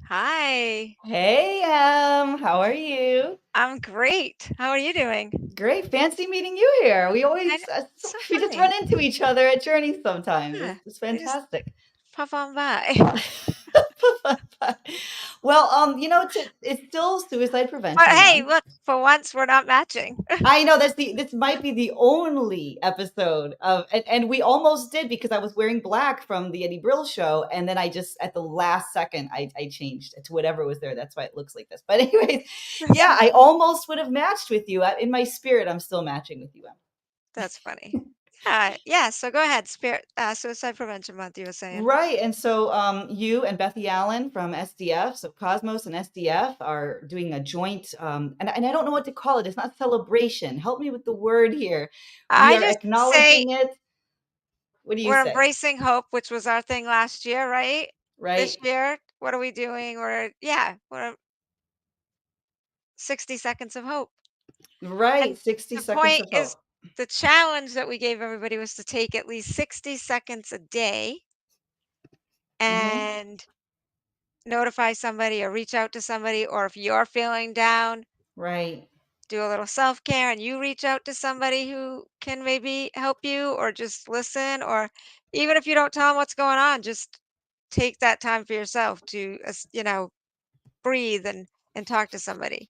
Hi, Hey, how are you? I'm great. How are you doing? Great, fancy meeting you here. We I always know, so we just run funny. into each other at journeys sometimes. Yeah, It's they just fantastic. pop on by. Well, it's still Suicide But Prevention hey, Month. look, for once we're not matching. I know this might be the only episode of and we almost did because I was wearing black from the Eddie Brill show, and then I just at the last second I changed it to whatever was there. That's why it looks like this. But anyways, yeah, I almost would have matched with you. In my spirit, I'm still matching with you, Em. That's funny. Yeah, so go ahead. Suicide Prevention Month, you were saying. Right. And so you and Bethy Allen from SDF, so Cosmos and SDF are doing a joint, and I don't know what to call it. It's not celebration. Help me with the word here. We I are just say acknowledging it. What do you we're say? embracing hope, which was our thing last year, right? This Right? year, what are we doing? We're 60 seconds of hope. Right. And 60 the seconds point of is, hope. the challenge that we gave everybody was to take at least 60 seconds a day Hmm. and notify somebody or reach out to somebody, or if you're feeling down, Right. do a little self-care and you reach out to somebody who can maybe help you or just listen, or even if you don't tell them what's going on, just take that time for yourself to breathe and talk to somebody.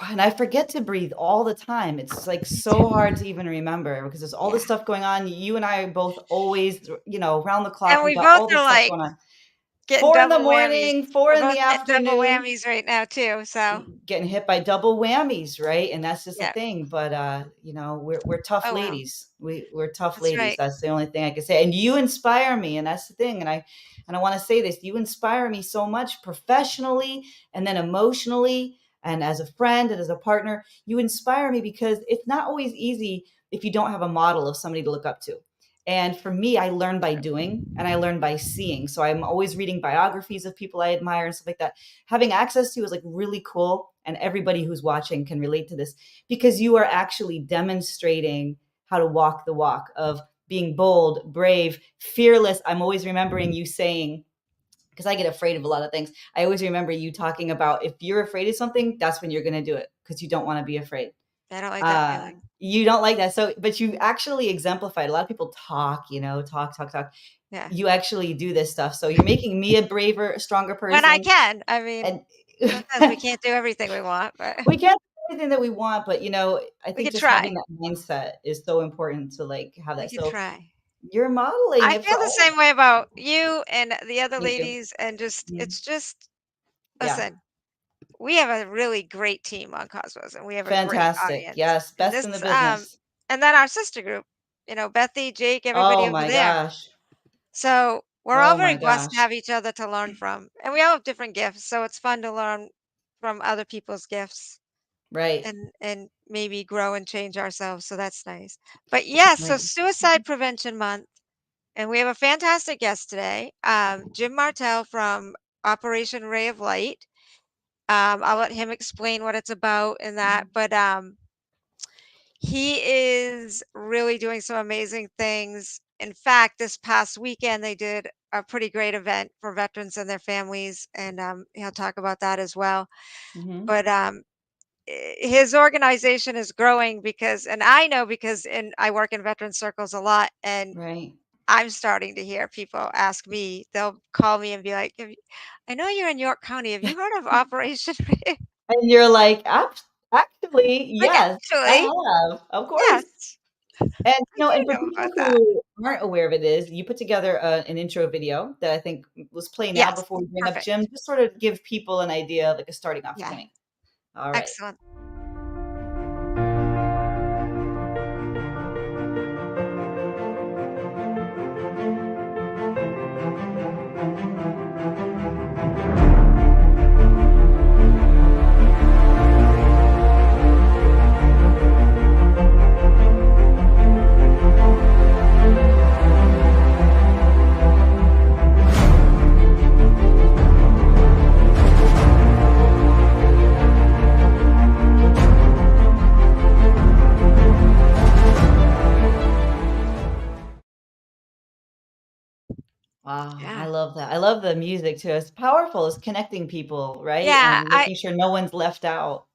And I forget to breathe all the time. It's like Me so too. hard to even remember because there's all this Yeah. stuff going on. You and I are both always, around the clock. And We we got both all are this stuff like going on. getting 4 in the double whammies. morning, 4 We're in both the getting double afternoon. whammies right now too. So Getting hit by double whammies, right? And that's just a yeah. thing. But we're tough Oh well. ladies. We're tough That's ladies. right. That's the only thing I can say. And you inspire me, and that's the thing. And I want to say this. You inspire me so much professionally and then emotionally and as a friend and as a partner. You inspire me because it's not always easy if you don't have a model of somebody to look up to. And for me, I learn by doing and I learn by seeing. So I'm always reading biographies of people I admire and stuff like that. Having access to is like really cool. And everybody who's watching can relate to this because you are actually demonstrating how to walk the walk of being bold, brave, fearless. I'm always remembering you saying, because I get afraid of a lot of things. I always remember you talking about if you're afraid of something, that's when you're going to do it because you don't want to be afraid. I don't like that feeling. You don't like that. So, but you actually exemplified. A lot of people talk, talk, talk, talk. Yeah. You actually do this stuff. So you're making me a braver, stronger When I person. can. I mean, And sometimes we can't do everything we want, but we can't do everything that we want, but I we think could just having try. that mindset is so important to like have We that. could So try. you're modeling I it for feel the all. same way about you and the other Thank you. ladies, and Mhm. it's just Yeah. listen, we have a really great team on Cosmos and we have a great Fantastic. audience. Yes. And Best in the business. and then our sister group, Bethy, Jake, everybody Oh over my there. gosh. So we're all Oh very my blessed to gosh. have each other to learn from. And we all have different gifts, so it's fun to learn from other people's gifts Right. and maybe grow and change ourselves. So that's nice. But yes, so Right. Suicide Prevention Month, and we have a fantastic guest today, Jim Martel from Operation Ray of Light. I'll let him explain what it's about and that, but he is really doing some amazing things. In fact, this past weekend they did a pretty great event for veterans and their families, and he'll talk about that as well. Hmm. But his organization is growing because, and I know because I work in veteran circles a lot, and Right. I'm starting to hear people ask me, they'll call me and be like, I know you're in York County. Have you heard of Operation Ray?" And you're like, actually, Like, yes, I actually, have. Of course. yes, And I and do for know people about that. who aren't aware of it, is you put together an intro video that I think let's play now Yes, before we bring up Jim, perfect. just sort of give people an idea of like a starting off Yeah, point. All right. excellent. Wow, I Yeah. love that. I love the music too. It's powerful. It's connecting people, right? Yeah, And making sure no one's left out.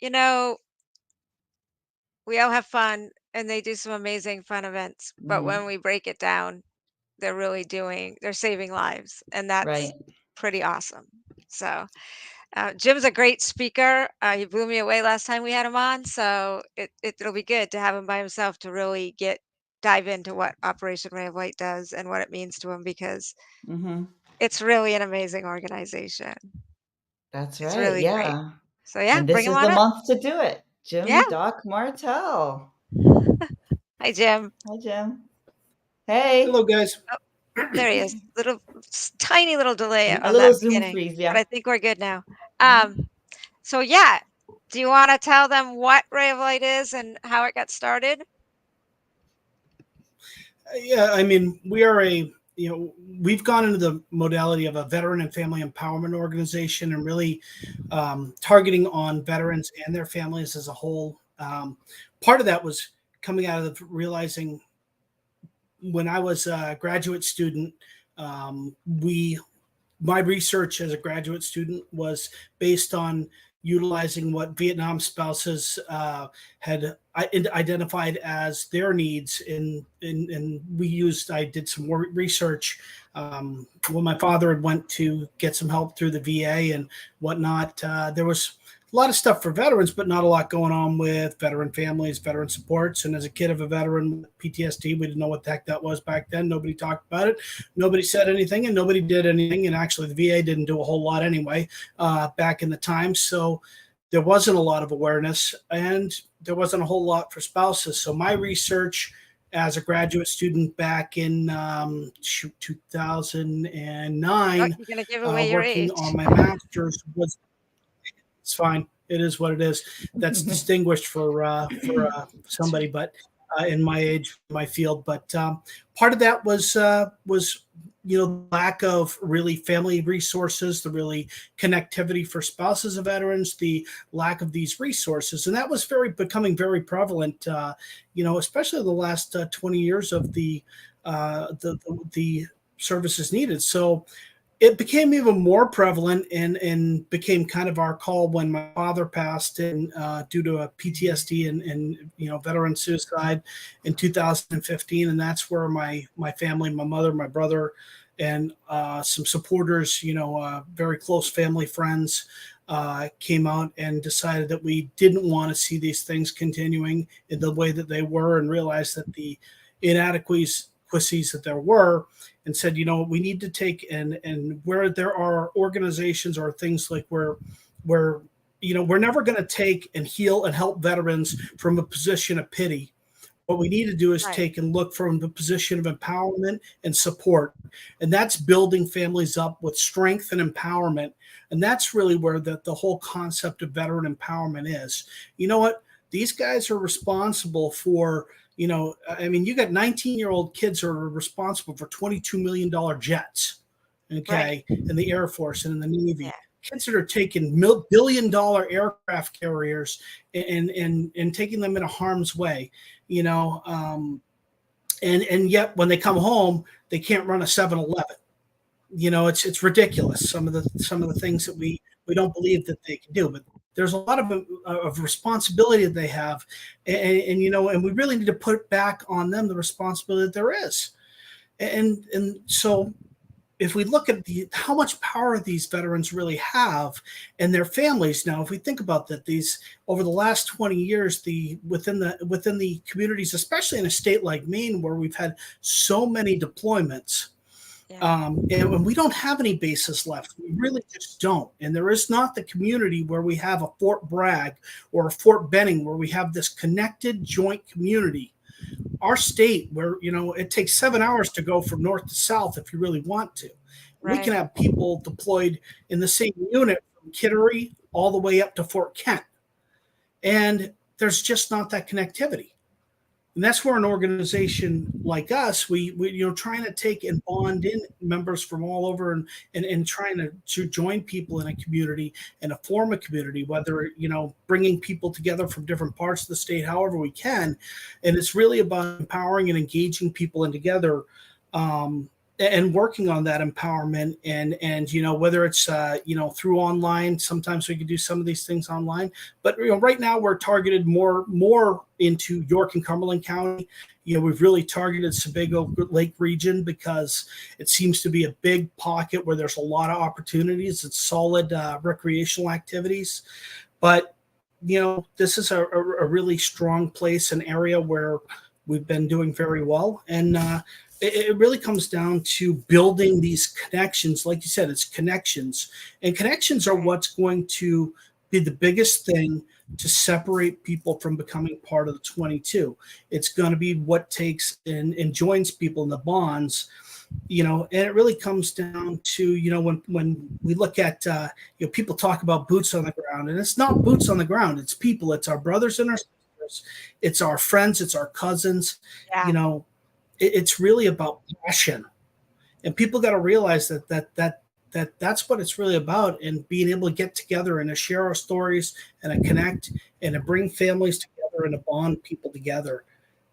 you know, we all have fun and they do some amazing fun events, but when Mhm. we break it down, they're saving lives, and that's Right. pretty awesome. So, Jim's a great speaker. He blew me away last time we had him on, so it'll be good to have him by himself to really dive into what Operation Ray of Light does and what it means to him because Mhm. it's really an amazing organization. That's It's right. really great. Yeah. So yeah, And bring this him is on the up. month to do it. Yeah. Jim Doc Martell. Hi, Jim. Hi, Jim. Hey. Hello, guys. Oh, there he is. Tiny little delay A on little that Zoom beginning, freeze, but yeah. I think we're good now. Mhm. So yeah, do you want to tell them what Ray of Light is and how it got started? Yeah, I mean, we've gone into the modality of a veteran and family empowerment organization and really targeting on veterans and their families as a whole. Part of that was coming out of realizing when I was a graduate student, we my research as a graduate student was based on utilizing what Vietnam spouses had identified as their needs. I did some more research when my father had went to get some help through the VA and whatnot. There was a lot of stuff for veterans, but not a lot going on with veteran families, veteran supports. And as a kid of a veteran with PTSD, we didn't know what the heck that was back then. Nobody talked about it. Nobody said anything, and nobody did anything. And actually, the VA didn't do a whole lot anyway back in the time. So there wasn't a lot of awareness, and there wasn't a whole lot for spouses. So my research as a graduate student back in 2009, You're gonna give away your working age. on my master's was it's fine. It is what it is. That's distinguished for somebody, but in my age, my field. But part of that was lack of really family resources, the really connectivity for spouses of veterans, the lack of these resources, and that was becoming very prevalent. Especially the last 20 years of the services needed. So it became even more prevalent and became kind of our call when my father passed and due to a PTSD and veteran suicide in 2015, and that's where my family, my mother, my brother, and some supporters, very close family friends, came out and decided that we didn't want to see these things continuing in the way that they were, and realized that the inadequacies that there were, and said, we need to take and where there are organizations or things like where we're never going to take and heal and help veterans from a position of pity. What we need to do is Right, take and look from the position of empowerment and support. And that's building families up with strength and empowerment. And that's really where the whole concept of veteran empowerment is. You know what? These guys are responsible for, I mean, you got 19-year-old kids who are responsible for $22 million jets, right. okay, in the Air Force and in the Yeah, Navy. Kids that are taking billion-dollar aircraft carriers and taking them into harm's way, you know, and yet when they come home, they can't run a 7-Eleven. It's ridiculous. Some of the things that we don't believe that they can do, but there's a lot of responsibility that they have, and we really need to put back on them the responsibility that there is, and so if we look at how much power these veterans really have and their families now, if we think about that, these over the last 20 years, the within the communities, especially in a state like Maine, where we've had so many deployments, yeah, and we don't have any bases left. We really just don't. And there is not the community where we have a Fort Bragg or a Fort Benning, where we have this connected joint community. Our state, where it takes 7 hours to go from north to south if you really want to. We can right. have people deployed in the same unit from Kittery all the way up to Fort Kent, and there's just not that connectivity. And that's where an organization like us, we trying to take and bond in members from all over, and trying to join people in a community and to form a community, whether bringing people together from different parts of the state however we can. And it's really about empowering and engaging people in together, and working on that empowerment, and whether it's through online. Sometimes we could do some of these things online, but right now we're targeted more into York and Cumberland County. We've really targeted Sebago Lake region because it seems to be a big pocket where there's a lot of opportunities. It's solid recreational activities, but this is a really strong place, an area where we've been doing very well. And it really comes down to building these connections. Like you said, it's connections. And connections are what's going to be the biggest thing to separate people from becoming part of the 22. It's going to be what takes and joins people in the bonds. And it really comes down to, when we look at, people talk about boots on the ground, and it's not boots on the ground. It's people. It's our brothers and our sisters. It's our friends. It's our cousins. Yeah. It's really about passion, and people got to realize that's what it's really about, and being able to get together and to share our stories and to connect and to bring families together and to bond people together.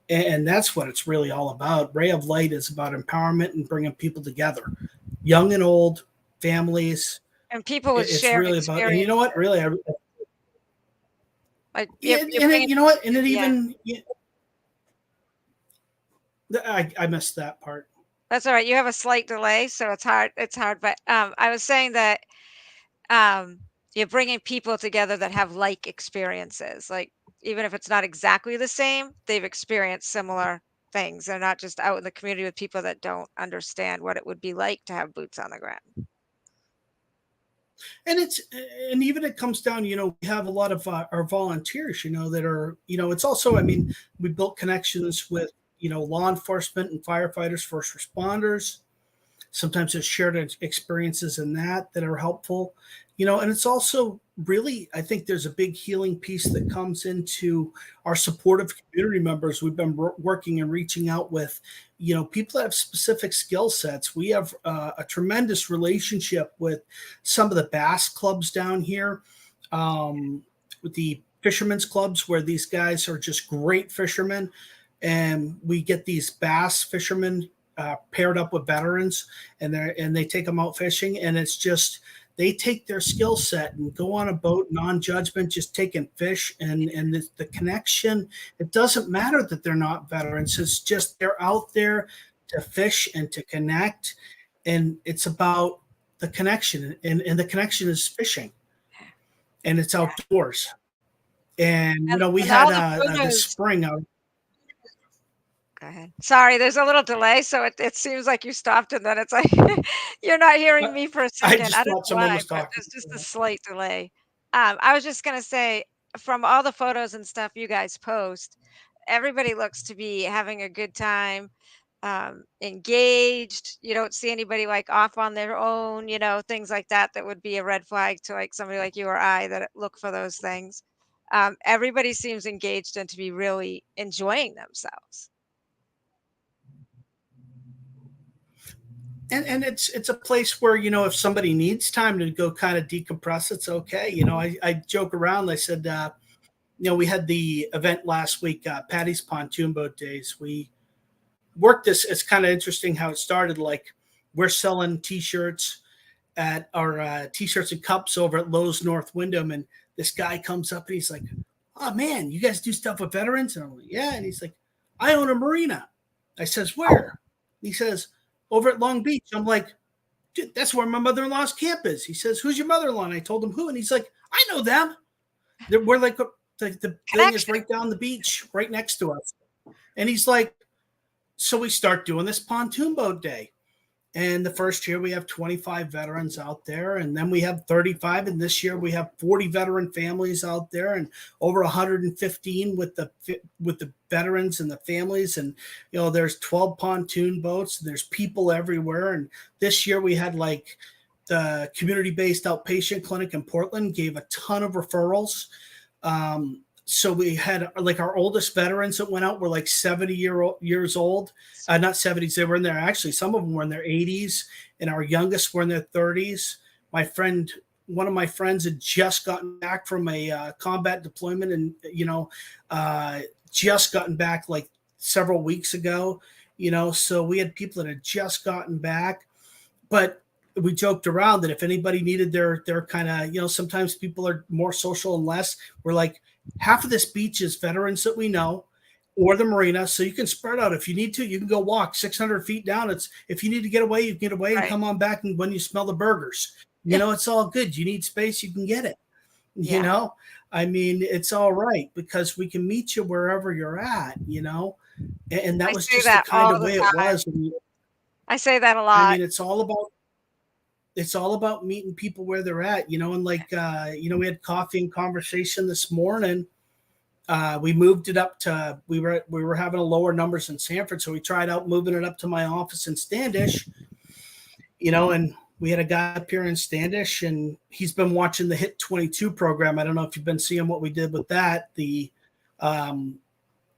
And that's what it's really all about. Ray of Light is about empowerment and bringing people together, young and old, families. And people with It's shared really about, and experience. you know what, really, Like and you know what, and it even, I missed that part. That's all right. You have a slight delay, so it's hard. It's hard, but I was saying that you're bringing people together that have like experiences. Like even if it's not exactly the same, they've experienced similar things. They're not just out in the community with people that don't understand what it would be like to have boots on the ground. And even it comes down, we have a lot of our volunteers, that are, it's also, we built connections with, law enforcement and firefighters, first responders. Sometimes there's shared experiences in that are helpful, and it's also really, I think there's a big healing piece that comes into our supportive community members. We've been working and reaching out with, people that have specific skill sets. We have a tremendous relationship with some of the bass clubs down here, with the fishermen's clubs, where these guys are just great fishermen. And we get these bass fishermen paired up with veterans, and they take them out fishing, and it's just, they take their skill set and go on a boat, non-judgment, just taking fish, and the connection. It doesn't matter that they're not veterans. It's just they're out there to fish and to connect, and it's about the connection, and the connection is fishing, and it's outdoors. And we And had all the this photos. spring out. Go ahead. Sorry, there's a little delay, so it seems like you stopped, and then it's like you're not hearing me for a I second. I just don't thought know someone why, was but talking. there's just a slight delay. I was just gonna say, from all the photos and stuff you guys post, everybody looks to be having a good time, engaged. You don't see anybody like off on their own, things like that that would be a red flag to like somebody like you or I that look for those things. Everybody seems engaged and to be really enjoying themselves. And it's a place where, if somebody needs time to go kind of decompress, it's okay. I joke around. I said, we had the event last week, Patty's Pontoon Boat Days. We worked this. It's kind of interesting how it started. Like, we're selling T-shirts at our T-shirts and cups over at Lowe's North Wyndham, and this guy comes up and he's like, "Oh man, you guys do stuff with veterans?" And I'm like, "Yeah." And he's like, "I own a marina." I says, "Where?" He says, "Over at Long Beach." I'm like, "Dude, that's where my mother-in-law's camp is." He says, "Who's your mother-in-law?" And I told him who, and he's like, "I know them. We're like the thing is right down the beach, right next to us." And he's like, so we start doing this pontoon boat day. And the first year we have 25 veterans out there, and then we have 35. And this year we have 40 veteran families out there, and over 115 with the veterans and the families. And there's 12 pontoon boats. There's people everywhere. And this year we had like the community-based outpatient clinic in Portland gave a ton of referrals. So we had like our oldest veterans that went out were like 70 years old. Not 70s. They were in their, actually, some of them were in their 80s, and our youngest were in their 30s. One of my friends had just gotten back from a combat deployment, and, just gotten back like several weeks ago. So we had people that had just gotten back, but we joked around that if anybody needed their kind of, sometimes people are more social and less. We're like, half of this beach is veterans that we know, or the marina, so you can spread out. If you need to, you can go walk 600 feet down. It's If you need to get away, you can get away and Right. come on back. And when you smell the burgers, Yeah. it's all good. You need space, you can get it. You Yeah. know, I mean, it's all right because we can meet you wherever you're at. And that I was say just the that kind all of the way it time. was. I say that a I lot. mean, it's all about meeting people where they're at, and like we had coffee and conversation this morning. We moved it up to we were having a lower numbers in Sanford, so we tried out moving it up to my office in Standish, and we had a guy up here in Standish, and he's been watching the Hit 22 program. I don't know if you've been seeing what we did with that. Um,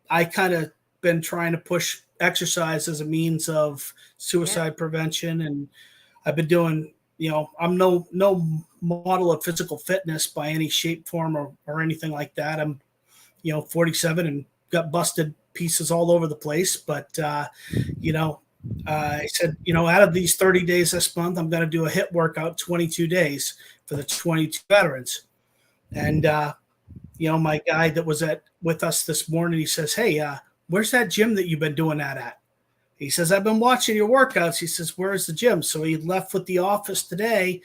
I kind of been trying to push exercise as a means of Yeah. suicide prevention, and I've been doing, I'm no model of physical fitness by any shape, form, or anything like that. I'm, 47 and got busted pieces all over the place. But, you know, I said, out of these 30 days this month, I'm going to do a hit workout 22 days for the 22 veterans. And, my guy that was with us this morning, he says, "Hey, where's that gym that you've been doing that at?" He says, "I've been watching your workouts." He says, "Where's the gym?" So he left with the office today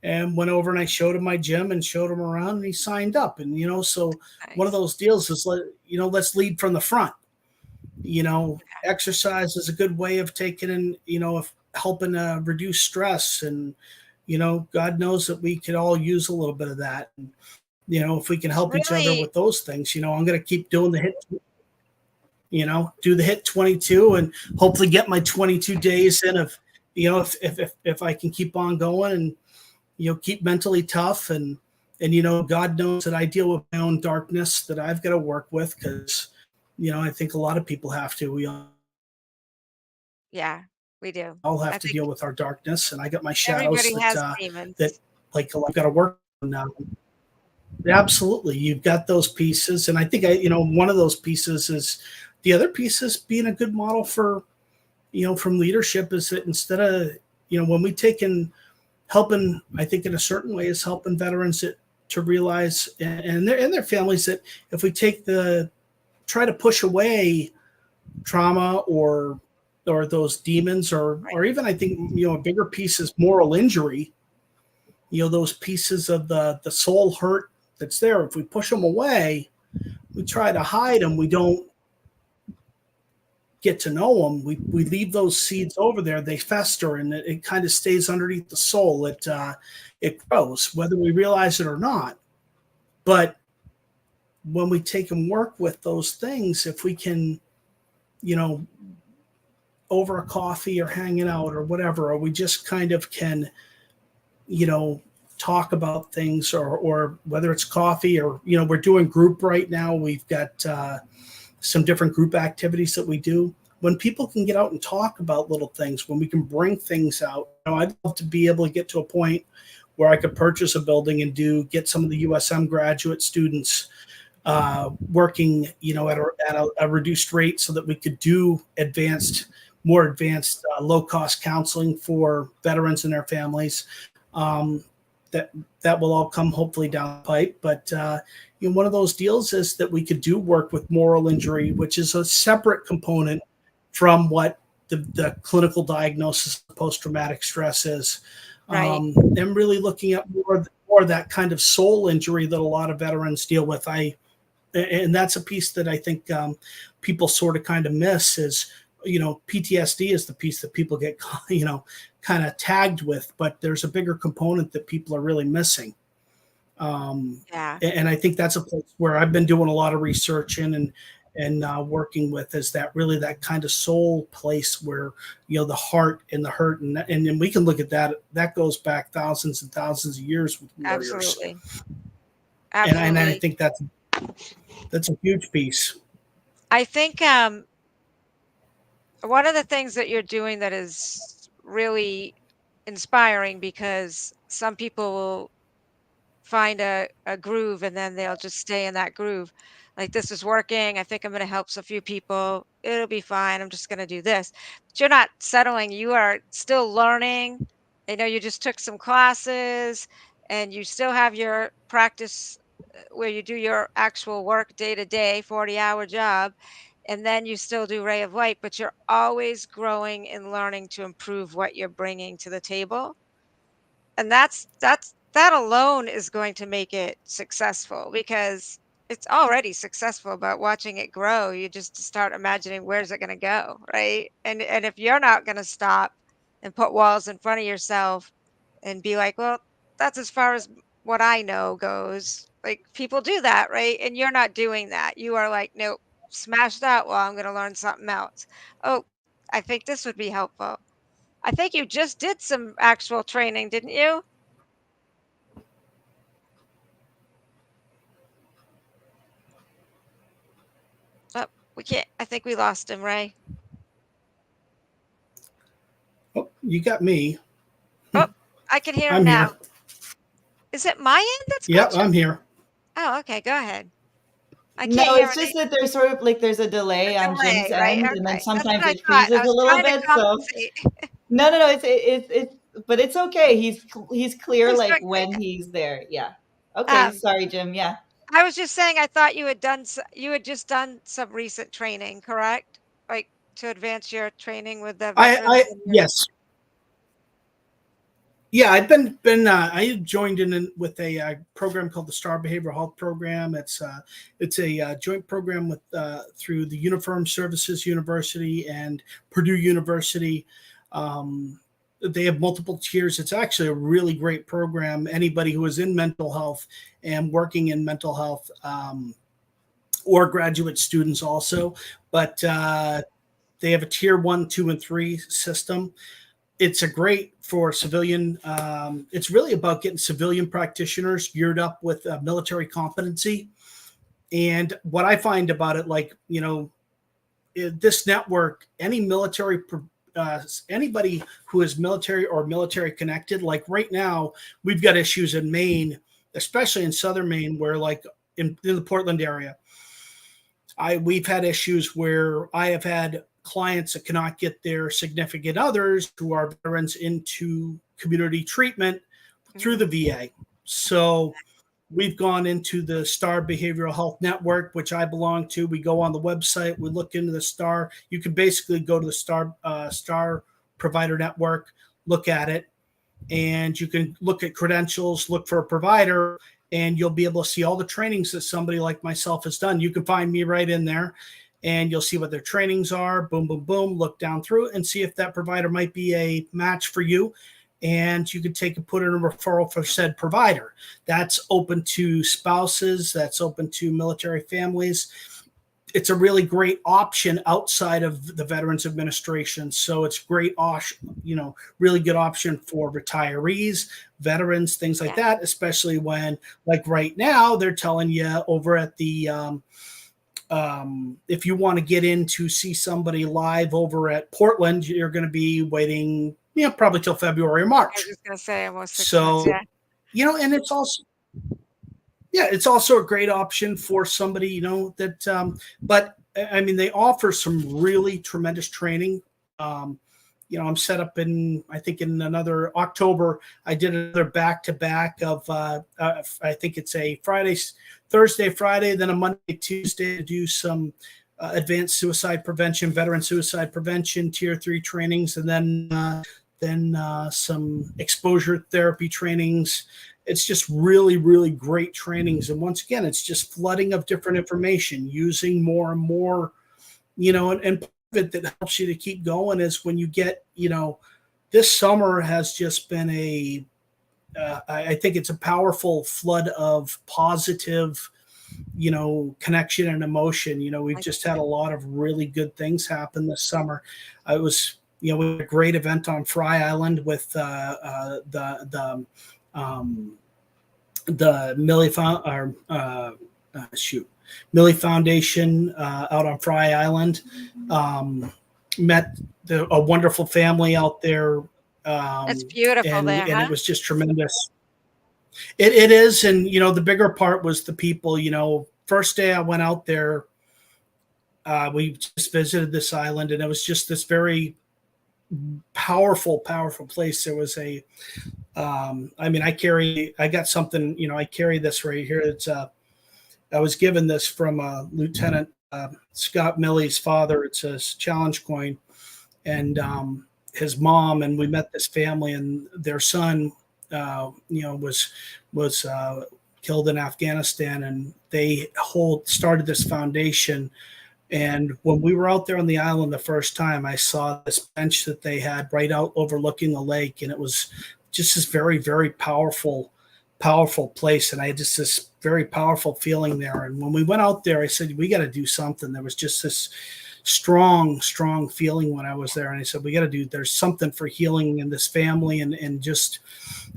and went over, and I showed him my gym and showed him around, and he signed up. And, so one of Nice. those deals is, let's lead from the front. Exercise is a good way of taking in, of helping reduce stress. And, God knows that we could all use a little bit of that. And, if we can It's help each other really with those things, I'm going to keep doing the hit, do the hit 22 and hopefully get my 22 days in of, if I can keep on going and, keep mentally tough. And, God knows that I deal with my own darkness that I've got to work with because, I think a lot of people have to. We yeah, we do. all have I to think deal with our darkness, and I got my shadows everybody that, has that demons. like I've got to work on now. Absolutely. You've got those pieces. And I think one of those pieces is the other piece is being a good model for, from leadership is that instead of, when we take in helping, I think in a certain way is helping veterans to realize and their families that if we try to push away trauma or those demons or even I think, a bigger piece is moral injury, those pieces of the soul hurt that's there. If we push them away, we try to hide them. We don't get to know them. We leave those seeds over there. They fester, and it kind of stays underneath the soul. It grows, whether we realize it or not. But when we take and work with those things, if we can, you know, over a coffee or hanging out or whatever, or we just kind of can, you know, talk about things or whether it's coffee or, we're doing group right now. We've got some different group activities that we do. When people can get out and talk about little things, when we can bring things out, I'd love to be able to get to a point where I could purchase a building and get some of the USM graduate students working, at a reduced rate so that we could do more advanced, low cost counseling for veterans and their families. Um, that will all come hopefully down the pipe. But one of those deals is that we could do work with moral injury, which is a separate component from what the clinical diagnosis of post-traumatic stress is. Right. And really looking at more that kind of soul injury that a lot of veterans deal with. And that's a piece that I think people sort of kind of miss is, PTSD is the piece that people get, kind of tagged with, but there's a bigger component that people are really missing. Yeah. And I think that's a place where I've been doing a lot of research in and working with is that really that kind of soul place where, the heart and the hurt. And we can look at that goes back thousands and thousands of years with warriors. Absolutely. And I Absolutely. think that's a huge piece. I think one of the things that you're doing that is really inspiring because some people will find a groove, and then they'll just stay in that groove. Like, this is working. I think I'm going to help a few people. It'll be fine. I'm just going to do this. But you're not settling. You are still learning. I know you just took some classes and you still have your practice where you do your actual work day to day, 40-hour job. And then you still do ray of light, but you're always growing and learning to improve what you're bringing to the table. And that alone is going to make it successful because it's already successful, but watching it grow, you just start imagining where's it gonna go, right? And if you're not gonna stop and put walls in front of yourself and be like, "Well, that's as far as what I know goes." Like, people do that, right? And you're not doing that. You are like, "Nope, smash that wall, I'm gonna learn something else. Oh, I think this would be helpful." I think you just did some actual training, didn't you? Oh, we can't I think we lost him, Ray. Oh, you got me. Oh, I can hear him I'm now. here. Is it my end that's Yep, glitching? I'm here. Oh, okay, go ahead. I No, can't hear it's just any that there's sort of like there's a delay on Jim's delay, right? end, and then Okay, that's sometimes what I it thought. freezes I a was little trying to bit. So compensate. no, no, no, it's but it's okay. He's clear He's like doing great. when he's there. Yeah. Okay, Um, sorry, Jim. Yeah. I was just saying I thought you had just done some recent training, correct? Like, to advance your training with the veterans I and your yes, yeah, I joined with a program called the Star Behavioral Health Program. It's a joint program with through the Uniformed Services University and Purdue University. Um, they have multiple tiers. It's actually a really great program. Anybody who is in mental health and working in mental health, or graduate students also, but they have a tier 1, 2, and 3 system. It's a great for civilian. It's really about getting civilian practitioners geared up with military competency. And what I find about it, like, this network, anybody who is military or military connected, like right now, we've got issues in Maine, especially in southern Maine, where like in the Portland area, we've had issues where I have had clients that cannot get their significant others who are veterans into community treatment through Mhm. the VA. So we've gone into the Star Behavioral Health Network, which I belong to. We go on the website, we look into the Star. You can basically go to the Star Provider Network, look at it, and you can look at credentials, look for a provider, and you'll be able to see all the trainings that somebody like myself has done. You can find me right in there, and you'll see what their trainings are. Boom, boom, boom. Look down through and see if that provider might be a match for you. And you can take and put in a referral for said provider. That's open to spouses, that's open to military families. It's a really great option outside of the Veterans Administration. So it's great, really good option for retirees, veterans, things like Yeah. that, especially when, like right now, they're telling you over at the, if you want to get in to see somebody live over at Portland, you're going to be waiting, probably till February or I was March. just gonna say almost 6 months, So, yeah. and it's also, yeah, it's also a great option for somebody, that, but I mean, they offer some really tremendous training. Um, I'm set up I think in another October, I did another back to back of, I think it's a Thursday, Friday, then a Monday, Tuesday to do some advanced suicide prevention, veteran suicide prevention, tier 3 trainings, and then some exposure therapy trainings. It's just really, really great trainings. And once again, it's just flooding of different information, using more and more, and part of it that helps you to keep going is when you get, this summer has just been I think it's a powerful flood of positive, connection and emotion. We've I just had a lot of really good things happen this summer. It was, we had a great event on Fry Island with um, the Millie Foundation out on Fry Island. Met a wonderful family out there, It's beautiful there, and huh? it was just tremendous. It is, and the bigger part was the people. First day I went out there, we just visited this island, and it was just this very powerful, powerful place. There was a, I got something, I carry this right here. I was given this from Lieutenant Scott Milley's father. It's a challenge coin, and his mom, and we met this family, and their son, was killed in Afghanistan, and they started this foundation. And when we were out there on the island the first time, I saw this bench that they had right out overlooking the lake, and it was just this very, very powerful, powerful place. And I had just this very powerful feeling there. And when we went out there, I said, we got to do something. There was just this strong, strong feeling when I was there. And I said, there's something for healing in this family, and just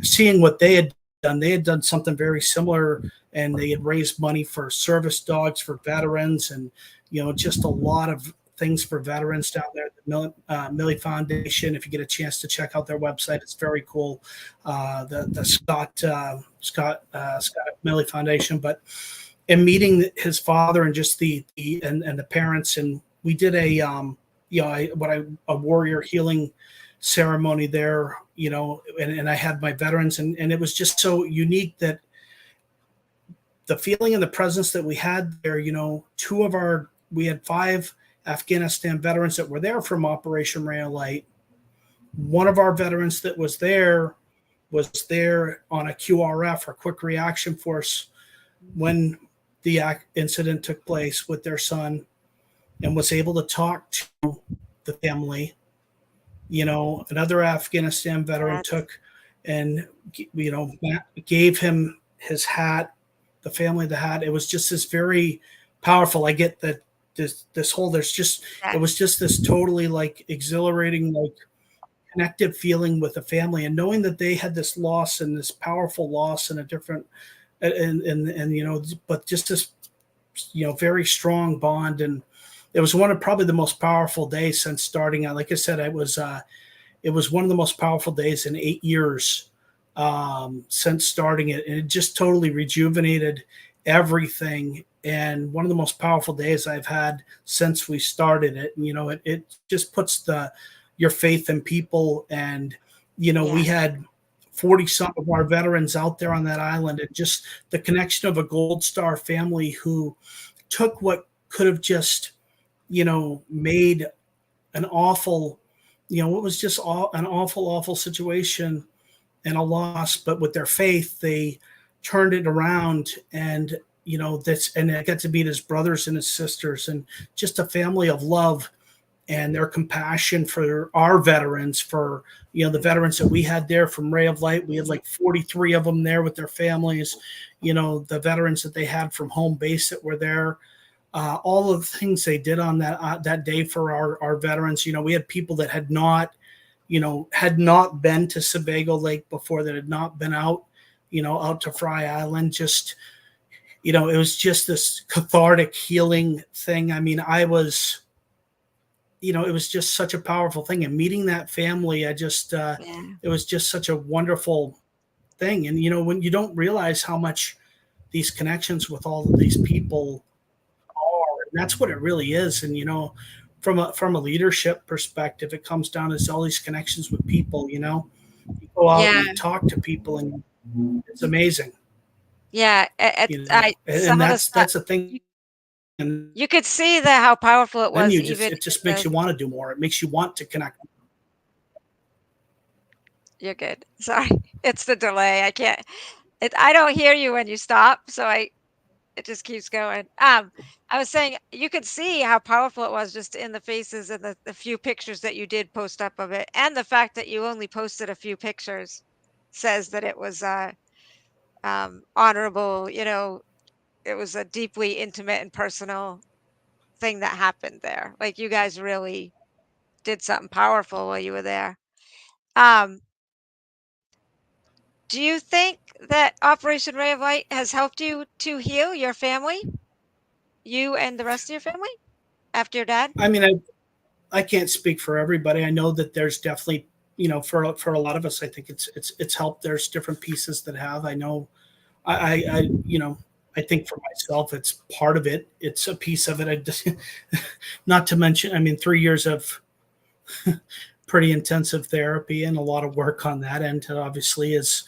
seeing what they had done. They had done something very similar, and they had raised money for service dogs for veterans, and just a lot of things for veterans down there. The Milley Foundation, if you get a chance to check out their website, it's very cool. The Scott Milley Foundation, but in meeting his father and just the parents, and we did a warrior healing ceremony there, and I had my veterans, and it was just so unique that the feeling and the presence that we had there. We had 5 Afghanistan veterans that were there from Operation Ray of Light. One of our veterans that was there on a QRF, or Quick Reaction Force, when the incident took place with their son, and was able to talk to the family. Another Afghanistan veteran took and gave him his hat, the family the hat. It was just this very powerful. I get that this whole, it was just this totally like exhilarating, like connected feeling with the family, and knowing that they had this loss, and this powerful loss, and a different, but just this, very strong bond. And it was one of probably the most powerful days since starting out. Like I said, it was one of the most powerful days in 8 years since starting it, and it just totally rejuvenated everything. And one of the most powerful days I've had since we started it. It just puts your faith in people. And we had 40 some of our veterans out there on that island, and just the connection of a Gold Star family who took what could have just made an awful, it was just an awful, awful situation and a loss, but with their faith, they turned it around. And and I got to meet his brothers and his sisters, and just a family of love, and their compassion for our veterans, for the veterans that we had there from Ray of Light. We had like 43 of them there with their families, the veterans that they had from home base that were there. All of the things they did on that day for our veterans. We had people that had not been to Sebago Lake before, that had not been out to Fry Island. Just, it was just this cathartic healing thing. I mean, it was just such a powerful thing. And meeting that family, it was just such a wonderful thing. And, when you don't realize how much these connections with all of these people are, and that's what it really is. And, from a leadership perspective, it comes down to all these connections with people. You go out and you talk to people, and it's amazing. Yeah, And that's the thing. And you could see how powerful it was. It just makes you want to do more. It makes you want to connect. You're good. Sorry, it's the delay. I don't hear you when you stop, so it just keeps going. I was saying, you could see how powerful it was just in the faces, and the few pictures that you did post up of it, and the fact that you only posted a few pictures says that it was honorable. It was a deeply intimate and personal thing that happened there. Like, you guys really did something powerful while you were there. Do you think that Operation Ray of Light has helped you to heal your family? You and the rest of your family after your dad? I mean, I can't speak for everybody. I know that there's definitely for a lot of us, I think it's helped. There's different pieces that have. I know, I I think for myself, it's part of it. It's a piece of it. I just, not to mention, I mean, 3 years of pretty intensive therapy and a lot of work on that end. Obviously, is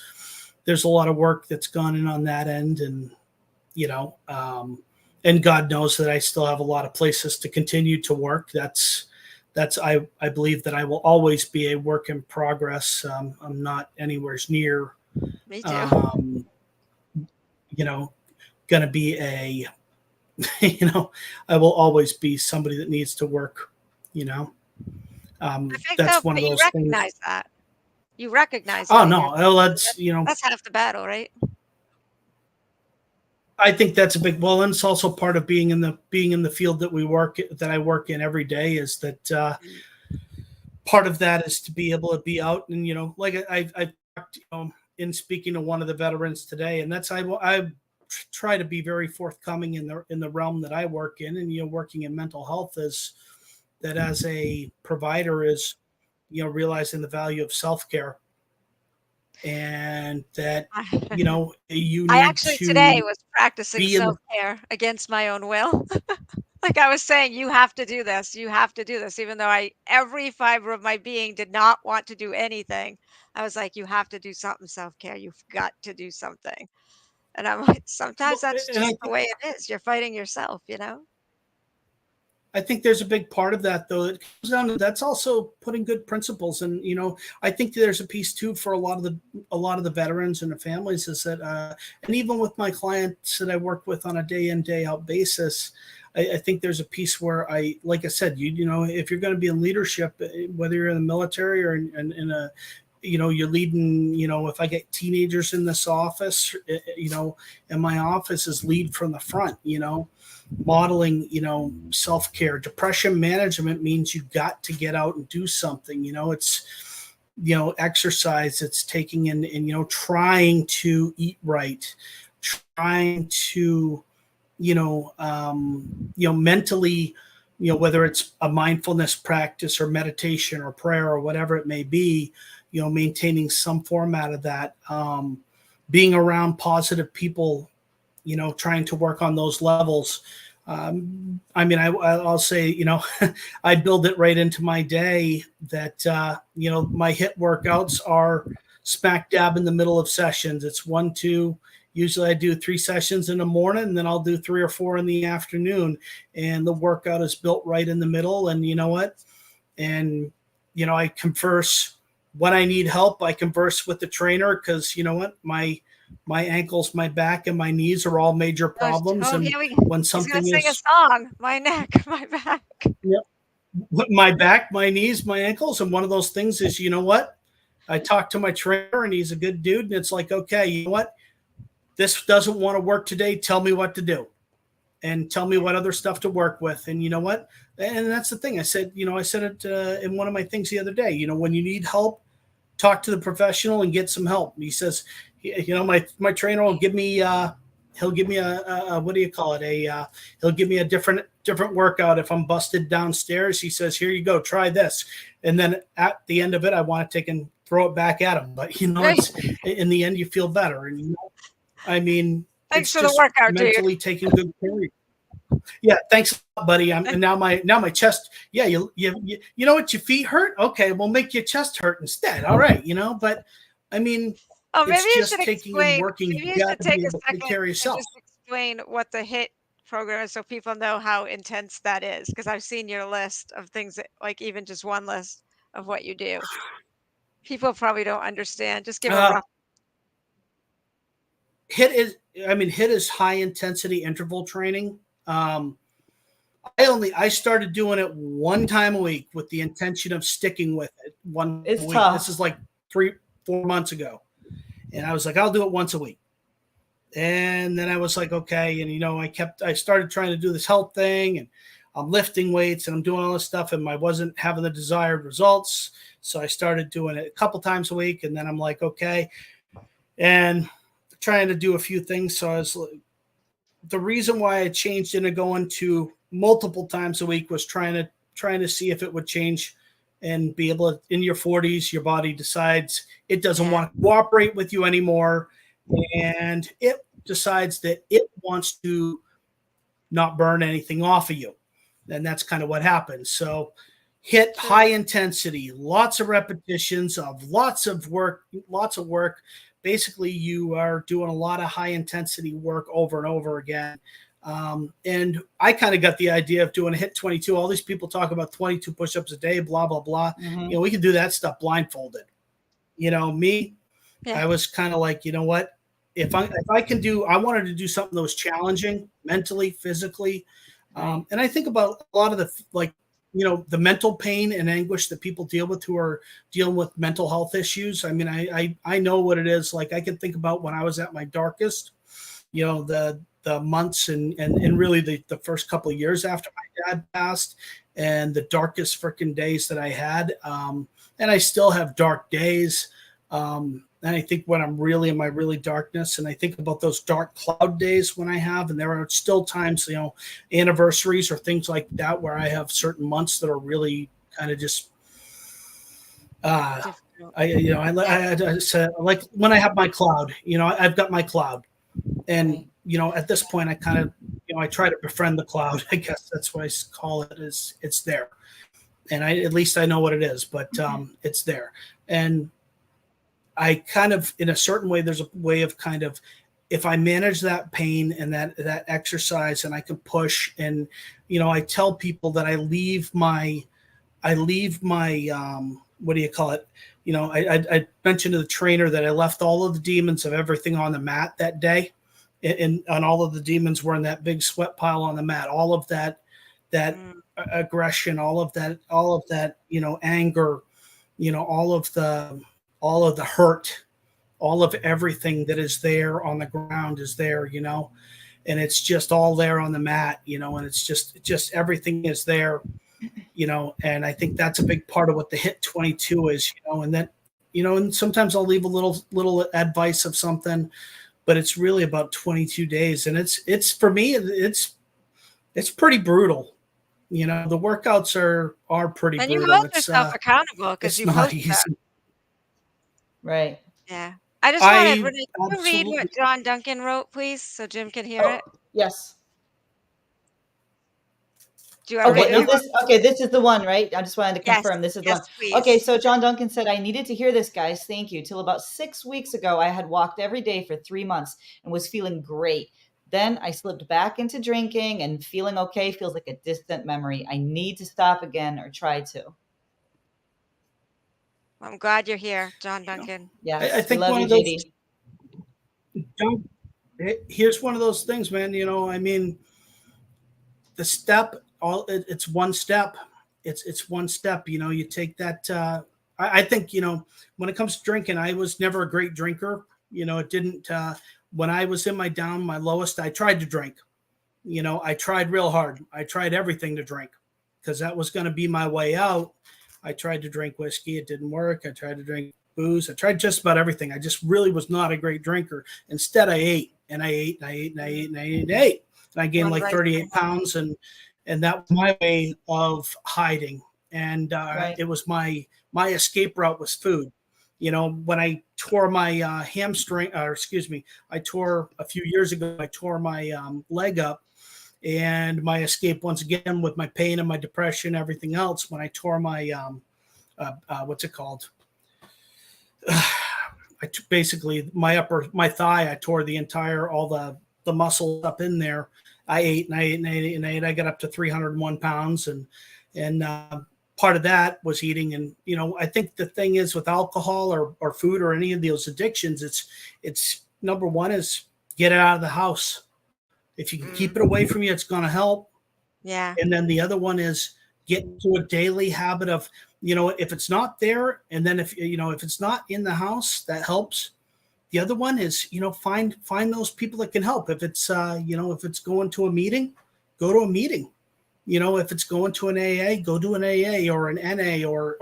there's a lot of work that's gone in on that end, and you know, and God knows that I still have a lot of places to continue to work. That's I believe that I will always be a work in progress. I'm not anywhere near, Me too. um, you know, going to be a, I will always be somebody that needs to work. You know, I think so, that's one of but you those things. recognize that. You recognize it Oh in no, yourself. well, So that's that's half the battle, right? I think that's a big, well, and it's also part of being in the field that I work in every day, is that Mm. part of that is to be able to be out and like I talked, in speaking to one of the veterans today, and that's I try to be very forthcoming in the realm that I work in, and working in mental health, is that as a provider is realizing the value of self-care, and that I you I need actually today to was practicing be in the self-care against my own will. Like I was saying, "You have to do this, you have to do this," even though I every fiber of my being did not want to do anything. I was like, "You have to do something self-care, you've got to do something." And I'm like, sometimes well, that's and just the way it is. You're fighting yourself, you know? I think there's a big part of that, though. It comes down to, that's also putting good principles, and I think there's a piece too for a lot of the veterans and the families, is that, and even with my clients that I work with on a day in day out basis, I think there's a piece where like I said, if you're going to be in leadership, whether you're in the military or in a you're leading, if I get teenagers in this office, and my office is lead from the front, modeling, self-care. Depression management means you got to get out and do something. It's exercise. It's taking and trying to eat right, trying to mentally, whether it's a mindfulness practice or meditation or prayer or whatever it may be, maintaining some format of that, being around positive people, trying to work on those levels. I mean, I'll say, I build it right into my day that, my HIIT workouts are smack dab in the middle of sessions. It's 1, 2. Usually I do 3 sessions in the morning, and then I'll do 3 or 4 in the afternoon. And the workout is built right in the middle. And you know what? And, I converse when I need help. I converse with the trainer, because you know what? My ankles, my back, and my knees are all major Oh, problems. oh, And here we when he's gonna something sing a is, song. My neck, my back. my back, my knees, my ankles, and one of those things is, what? I talk to my trainer, and he's a good dude. And it's like, okay, you know what? This doesn't want to work today. Tell me what to do, and tell me what other stuff to work with. And you know what? And that's the thing. I said it in one of my things the other day. When you need help, talk to the professional and get some help. He says, my trainer will give me, he'll give me a what do you call it? He'll give me a different workout if I'm busted downstairs. He says, here you go, try this. And then at the end of it, I want to take and throw it back at him. But Right. it's in the end, you feel better. And I mean, Thanks it's for the just workout, dude. mentally taking good care of you. Yeah, thanks a lot, buddy. And now my chest. Yeah, you know what? Your feet hurt. Okay, we'll make your chest hurt instead. All right, but I mean, Oh, maybe it's you should just taking and explain working. maybe You you got should to be take a able to take second care of and yourself. just explain what the HIIT program is so people know how intense that is. Because 'cause I've seen your list of things that like, even just one list of what you do. People probably don't understand. Just give a Uh, rough. HIIT is high intensity interval training. Um, I started doing it one time a week with the intention of sticking with it one It's week. This tough. is like 3-4 months ago, and I was like, I'll do it once a week. And then I was like, okay. And, I started trying to do this health thing, and I'm lifting weights and I'm doing all this stuff, and I wasn't having the desired results. So I started doing it a couple times a week. And then I'm like, okay. And trying to do a few things. So the reason why I changed into going to multiple times a week was trying to see if it would change and be able to, in your 40s, your body decides it doesn't Yeah. want to cooperate with you anymore. And it decides that it wants to not burn anything off of you. And that's kind of what happens. So hit True. high intensity, lots of repetitions of lots of work. Basically, you are doing a lot of high intensity work over and over again. And I kind of got the idea of doing a hit 22. All these people talk about 22 push-ups a day, blah, blah, blah. Mhm. We can do that stuff blindfolded. Me, Yeah. I was kind of like, you know what? If I can do, I wanted to do something that was challenging mentally, physically. Right. And I think about a lot of the mental pain and anguish that people deal with who are dealing with mental health issues. I mean, I know what it is. Like, I can think about when I was at my darkest, the months and really the first couple of years after my dad passed, and the darkest freaking days that I had. And I still have dark days. And I think when I'm really in my really darkness, and I think about those dark cloud days when I have, and there are still times, anniversaries or things like that, where I have certain months that are really kind of just, Difficult. I said, like when I have my cloud, I've got my cloud, and Right. at this point, I kind of, I try to befriend the cloud. I guess that's what I call it. Is it's there, and at least I know what it is, but it's there, and I kind of, in a certain way, there's a way of kind of, if I manage that pain and that exercise, and I can push, and I tell people that I leave my what do you call it? I mentioned to the trainer that I left all of the demons of everything on the mat that day, and all of the demons were in that big sweat pile on the mat. All of that aggression, all of that anger, all of the hurt, all of everything that is there on the ground is there, and it's just all there on the mat, and it's just everything is there, and I think that's a big part of what the hit 22 is, and that, and sometimes I'll leave a little advice of something, but it's really about 22 days. And it's for me, it's pretty brutal. The workouts are pretty And you brutal. hold yourself accountable because It's you not post easy. that. Right. Yeah. I just wanted, I Renee, can you read absolutely what John Duncan wrote, please, so Jim can hear it? Yes. Do you want to read Okay, it? is this okay? This is the one, right? I just wanted to Yes. confirm this is the Yes, one. Okay, please. so John Duncan said, I needed to hear this, guys. Thank you. Till about 6 weeks ago, I had walked every day for 3 months and was feeling great. Then I slipped back into drinking, and feeling okay feels like a distant memory. I need to stop again, or try to. I'm glad you're here, John You know, Duncan. I Yes, we think love one you, of those. JD. Here's one of those things, man. I mean, the step, it's one step. It's one step. You take that. I think when it comes to drinking, I was never a great drinker. It didn't. When I was in my lowest, I tried to drink. I tried real hard. I tried everything to drink because that was going to be my way out. I tried to drink whiskey. It didn't work. I tried to drink booze. I tried just about everything. I just really was not a great drinker. Instead, I ate and I ate and I ate and I ate and I ate and I ate. And I gained One like right 38 pounds, and that was my way of hiding. And Right. it was my escape route was food. When I tore my hamstring, or excuse me, I tore a few years ago. I tore my leg up, and my escape once again with my pain and my depression, everything else. When I tore my what's it called? Basically my thigh. I tore the entire all the muscle up in there. I ate and I ate and I ate and I ate. I got up to 301 pounds, and part of that was eating. And I think the thing is with alcohol or food or any of those addictions, it's number one is get it out of the house. If you can keep it away from you, it's going to help. Yeah. And then the other one is get into a daily habit of, if it's not there, and then if it's not in the house, that helps. The other one is, find those people that can help. If it's, if it's going to a meeting, go to a meeting. If it's going to an AA, go to an AA or an NA or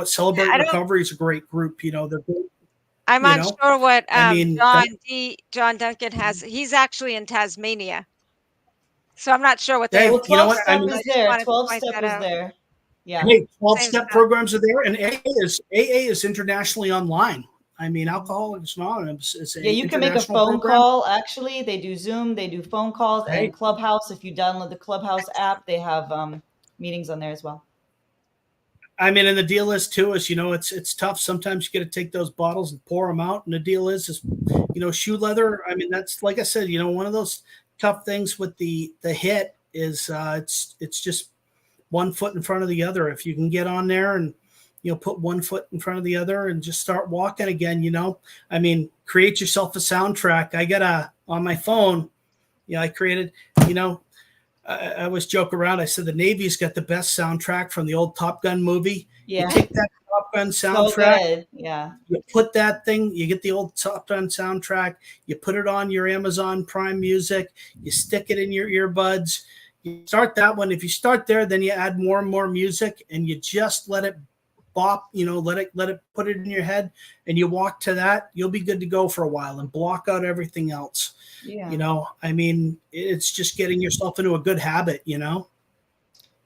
Celebrate I don't. Recovery is a great group. They're good. I'm unsure what I mean, John Duncan has. He's actually in Tasmania, so I'm not sure what they hey, have. Well, you know 12 what? I step mean, I is just there. wanted to 12 point step that is out. there. Yeah. Hey, Same 12-step stuff. programs are there, and AA is internationally online. I mean, Alcoholics Anonymous is Yeah, a you can make a international phone program. call. Actually, they do Zoom, they do phone calls, and Hey, Clubhouse. If you download the Clubhouse app, they have meetings on there as well. I mean, and the deal is too is it's tough. Sometimes you got to take those bottles and pour them out, and the deal is shoe leather. I mean, that's like I said, one of those tough things with the hit is it's just one foot in front of the other. If you can get on there and put one foot in front of the other and just start walking again, I mean, create yourself a soundtrack. I got on my phone, I created, I always joke around. I said the Navy's got the best soundtrack from the old Top Gun movie. You Yeah, take that Top Gun so soundtrack, good. Yeah, you put that thing, you get the old Top Gun soundtrack, you put it on your Amazon Prime Music, you stick it in your earbuds, you start that one. If you start there, then you add more and more music, and you just let it bop, let it put it in your head, and you walk to that. You'll be good to go for a while, and block out everything else. yeah, I mean, it's just getting yourself into a good habit.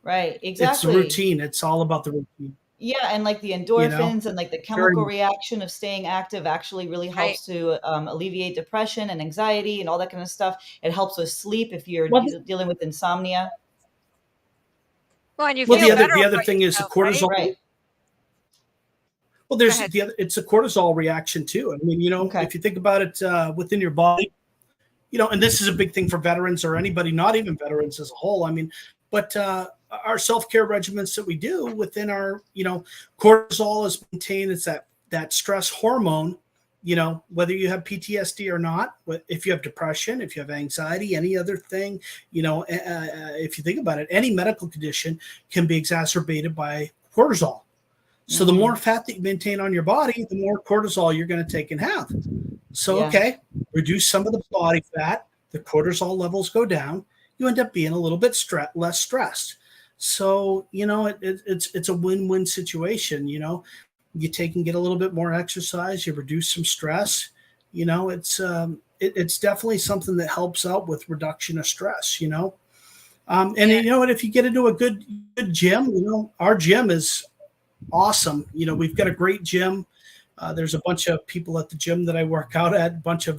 right, It's the exactly. routine. It's all about the routine. Yeah, and like the You know, endorphins and like the chemical very reaction of staying active actually really Right. helps to alleviate depression and anxiety and all that kind of stuff. It helps with sleep if you're well. dealing with insomnia. Well, and you Well, feel better the other about thing is the yourself, right? cortisol. Right. Well, Go there's ahead. the other. It's a cortisol reaction too. I mean, Okay. if you think about it within your body, and this is a big thing for veterans or anybody, not even veterans as a whole. I mean, but our self-care regimens that we do within our, cortisol is maintained. It's that stress hormone. Whether you have PTSD or not, if you have depression, if you have anxiety, any other thing, if you think about it, any medical condition can be exacerbated by cortisol. So the more Hmm. fat that you maintain on your body, the more cortisol you're going to take and have. So, Yeah. okay, reduce some of the body fat, the cortisol levels go down, you end up being a little bit less stressed. So, it's a win-win situation. You take and get a little bit more exercise, you reduce some stress. It's definitely something that helps out with reduction of stress. And Yeah. you know what? If you get into a good gym, our gym is awesome. We've got a great gym. There's a bunch of people at the gym that I work out at, a bunch of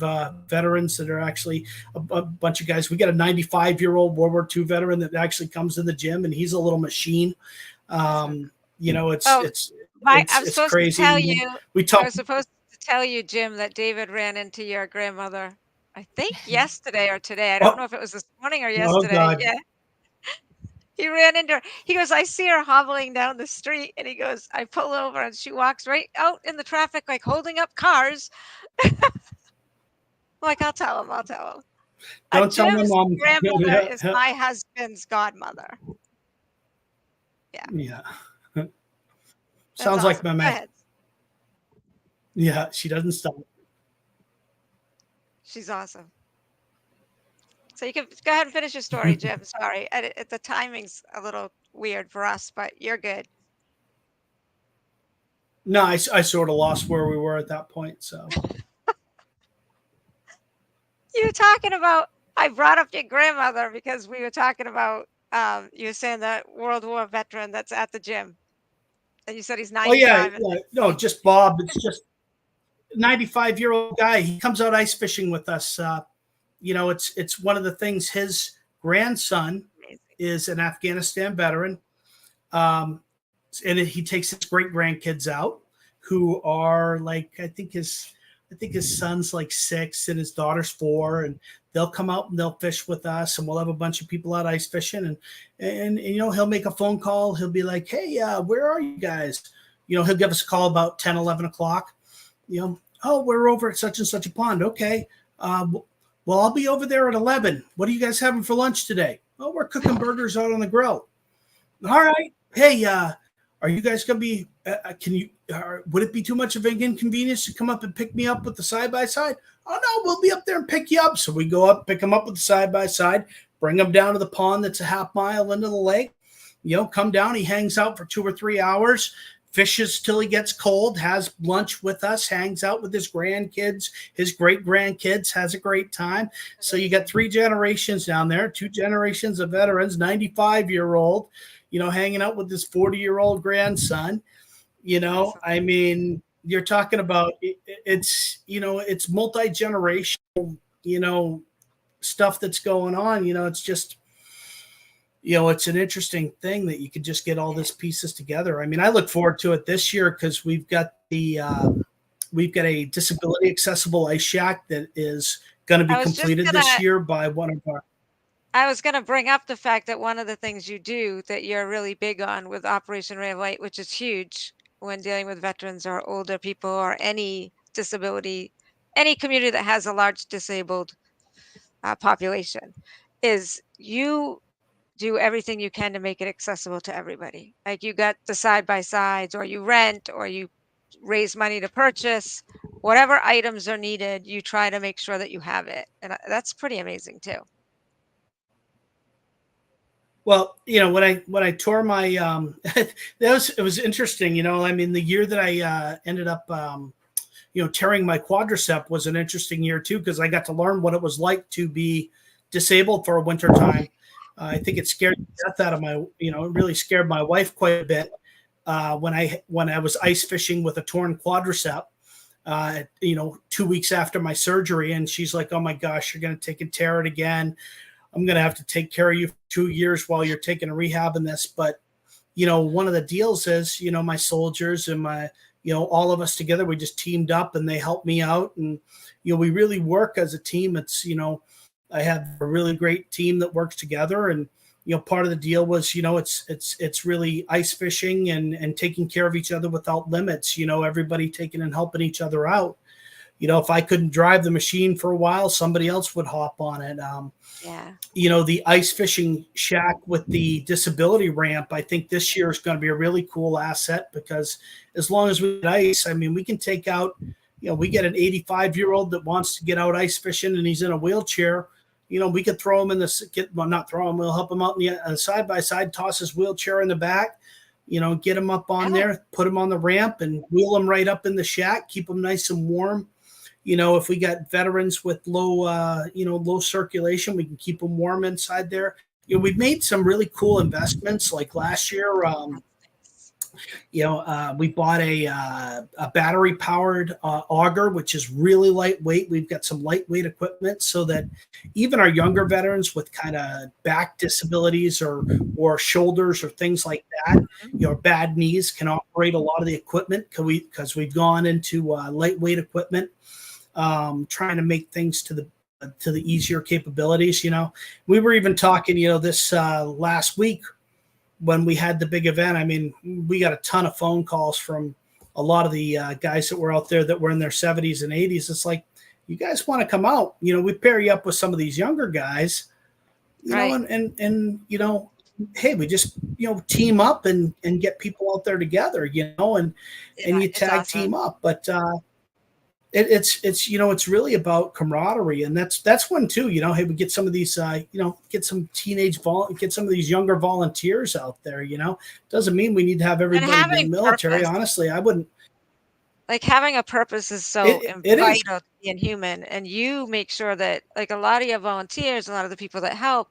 veterans that are actually a bunch of guys. We got a 95-year-old World War II veteran that actually comes in the gym, and he's a little machine. It's Oh, it's it's I'm it's supposed to crazy. tell you We I talk. was supposed to tell you, Jim, that David ran into your grandmother, I think yesterday or today. I don't Oh, know if it was this morning or oh yesterday. God! Yeah. He ran into her. He goes, "I see her hobbling down the street," and he goes, "I pull over and she walks right out in the traffic, like holding up cars." I'm like, I'll tell him." Don't tell my Jim's mom. grandmother is my husband's godmother. Yeah, Yeah, that's sounds like awesome. my Go man. ahead. Yeah, she doesn't stop. She's awesome. So you can go ahead and finish your story, Jim. Sorry. The timing's a little weird for us, but you're good. No, I sort of lost where we were at that point. So You were talking about I brought up your grandmother because we were talking about you were saying that World War veteran that's at the gym. And you said he's oh yeah, 95 and yeah. No, just Bob. It's just 95-year-old guy. He comes out ice fishing with us. It's one of the things. His grandson amazing. is an Afghanistan veteran, um, and he takes his great grandkids out, who are like I think his son's like 6 and his daughter's 4, and they'll come out and they'll fish with us, and we'll have a bunch of people out ice fishing, and he'll make a phone call. He'll be like, "Hey, where are you guys?" He'll give us a call about 10, 11 o'clock. Oh, we're over at such and such a pond. Okay. Well, I'll be over there at 11. What are you guys having for lunch today? Oh, we're cooking burgers out on the grill. All right. Hey, are you guys going to be, would it be too much of an inconvenience to come up and pick me up with the side-by-side? Oh, no, we'll be up there and pick you up. So we go up, pick them up with the side-by-side, bring them down to the pond that's a half mile into the lake. Come down. He hangs out for 2 or 3 hours, fishes till he gets cold, has lunch with us, hangs out with his grandkids, his great grandkids, has a great time. So you got 3 generations down there, 2 generations of veterans, 95-year-old, hanging out with his 40-year-old grandson. Awesome. I mean, you're talking about it's it's multi-generational, stuff that's going on. It's just it's an interesting thing that you could just get all Yeah. this pieces together. I mean, I look forward to it this year because we've got a disability accessible ice shack that is going to be I was just completed this gonna year by one of our. I was gonna bring up the fact that one of the things you do that you're really big on with Operation Ray of Light, which is huge when dealing with veterans or older people or any disability, any community that has a large disabled population, is you do everything you can to make it accessible to everybody. Like you got the side by sides, or you rent, or you raise money to purchase whatever items are needed. You try to make sure that you have it, and that's pretty amazing too. Well, when I tore my it was interesting. I mean, the year that I ended up tearing my quadricep was an interesting year too, because I got to learn what it was like to be disabled for a winter time. I think it scared the death out of my, it really scared my wife quite a bit when I was ice fishing with a torn quadricep. 2 weeks after my surgery, and she's like, "Oh my gosh, you're going to take and tear it again. I'm going to have to take care of you for 2 years while you're taking a rehab in this." But one of the deals is, my soldiers and my, all of us together, we just teamed up and they helped me out. And, we really work as a team. It's, I have a really great team that works together. And, part of the deal was, it's really ice fishing and taking care of each other without limits, everybody taking and helping each other out. If I couldn't drive the machine for a while, somebody else would hop on it. Yeah. The ice fishing shack with the disability ramp, I think this year is going to be a really cool asset, because as long as we get ice, I mean, we can take out, we get an 85-year-old that wants to get out ice fishing and he's in a wheelchair. We could throw him in not throw him, we'll help him out in the side by side, toss his wheelchair in the back, get him up on there, put him on the ramp and wheel him right up in the shack, keep him nice and warm. If we got veterans with low circulation, we can keep them warm inside there. We've made some really cool investments. Like last year, we bought a battery powered auger, which is really lightweight. We've got some lightweight equipment so that even our younger veterans with kind of back disabilities or shoulders or things like that, bad knees, can operate a lot of the equipment, because we've gone into lightweight equipment. Trying to make things to the easier capabilities. We were even talking, this last week when we had the big event. I mean, we got a ton of phone calls from a lot of the guys that were out there that were in their 70s and 80s. It's like, you guys want to come out? We pair you up with some of these younger guys, Right. and hey, we just team up and get people out there together, and you tag awesome. team up, but. It's really about camaraderie, and that's one too. Hey, we get some of these, get some get some of these younger volunteers out there. Doesn't mean we need to have everybody in the military. Purpose. Honestly, I wouldn't. Like having a purpose is so vital to being human, and you make sure that, like, a lot of your volunteers, a lot of the people that help,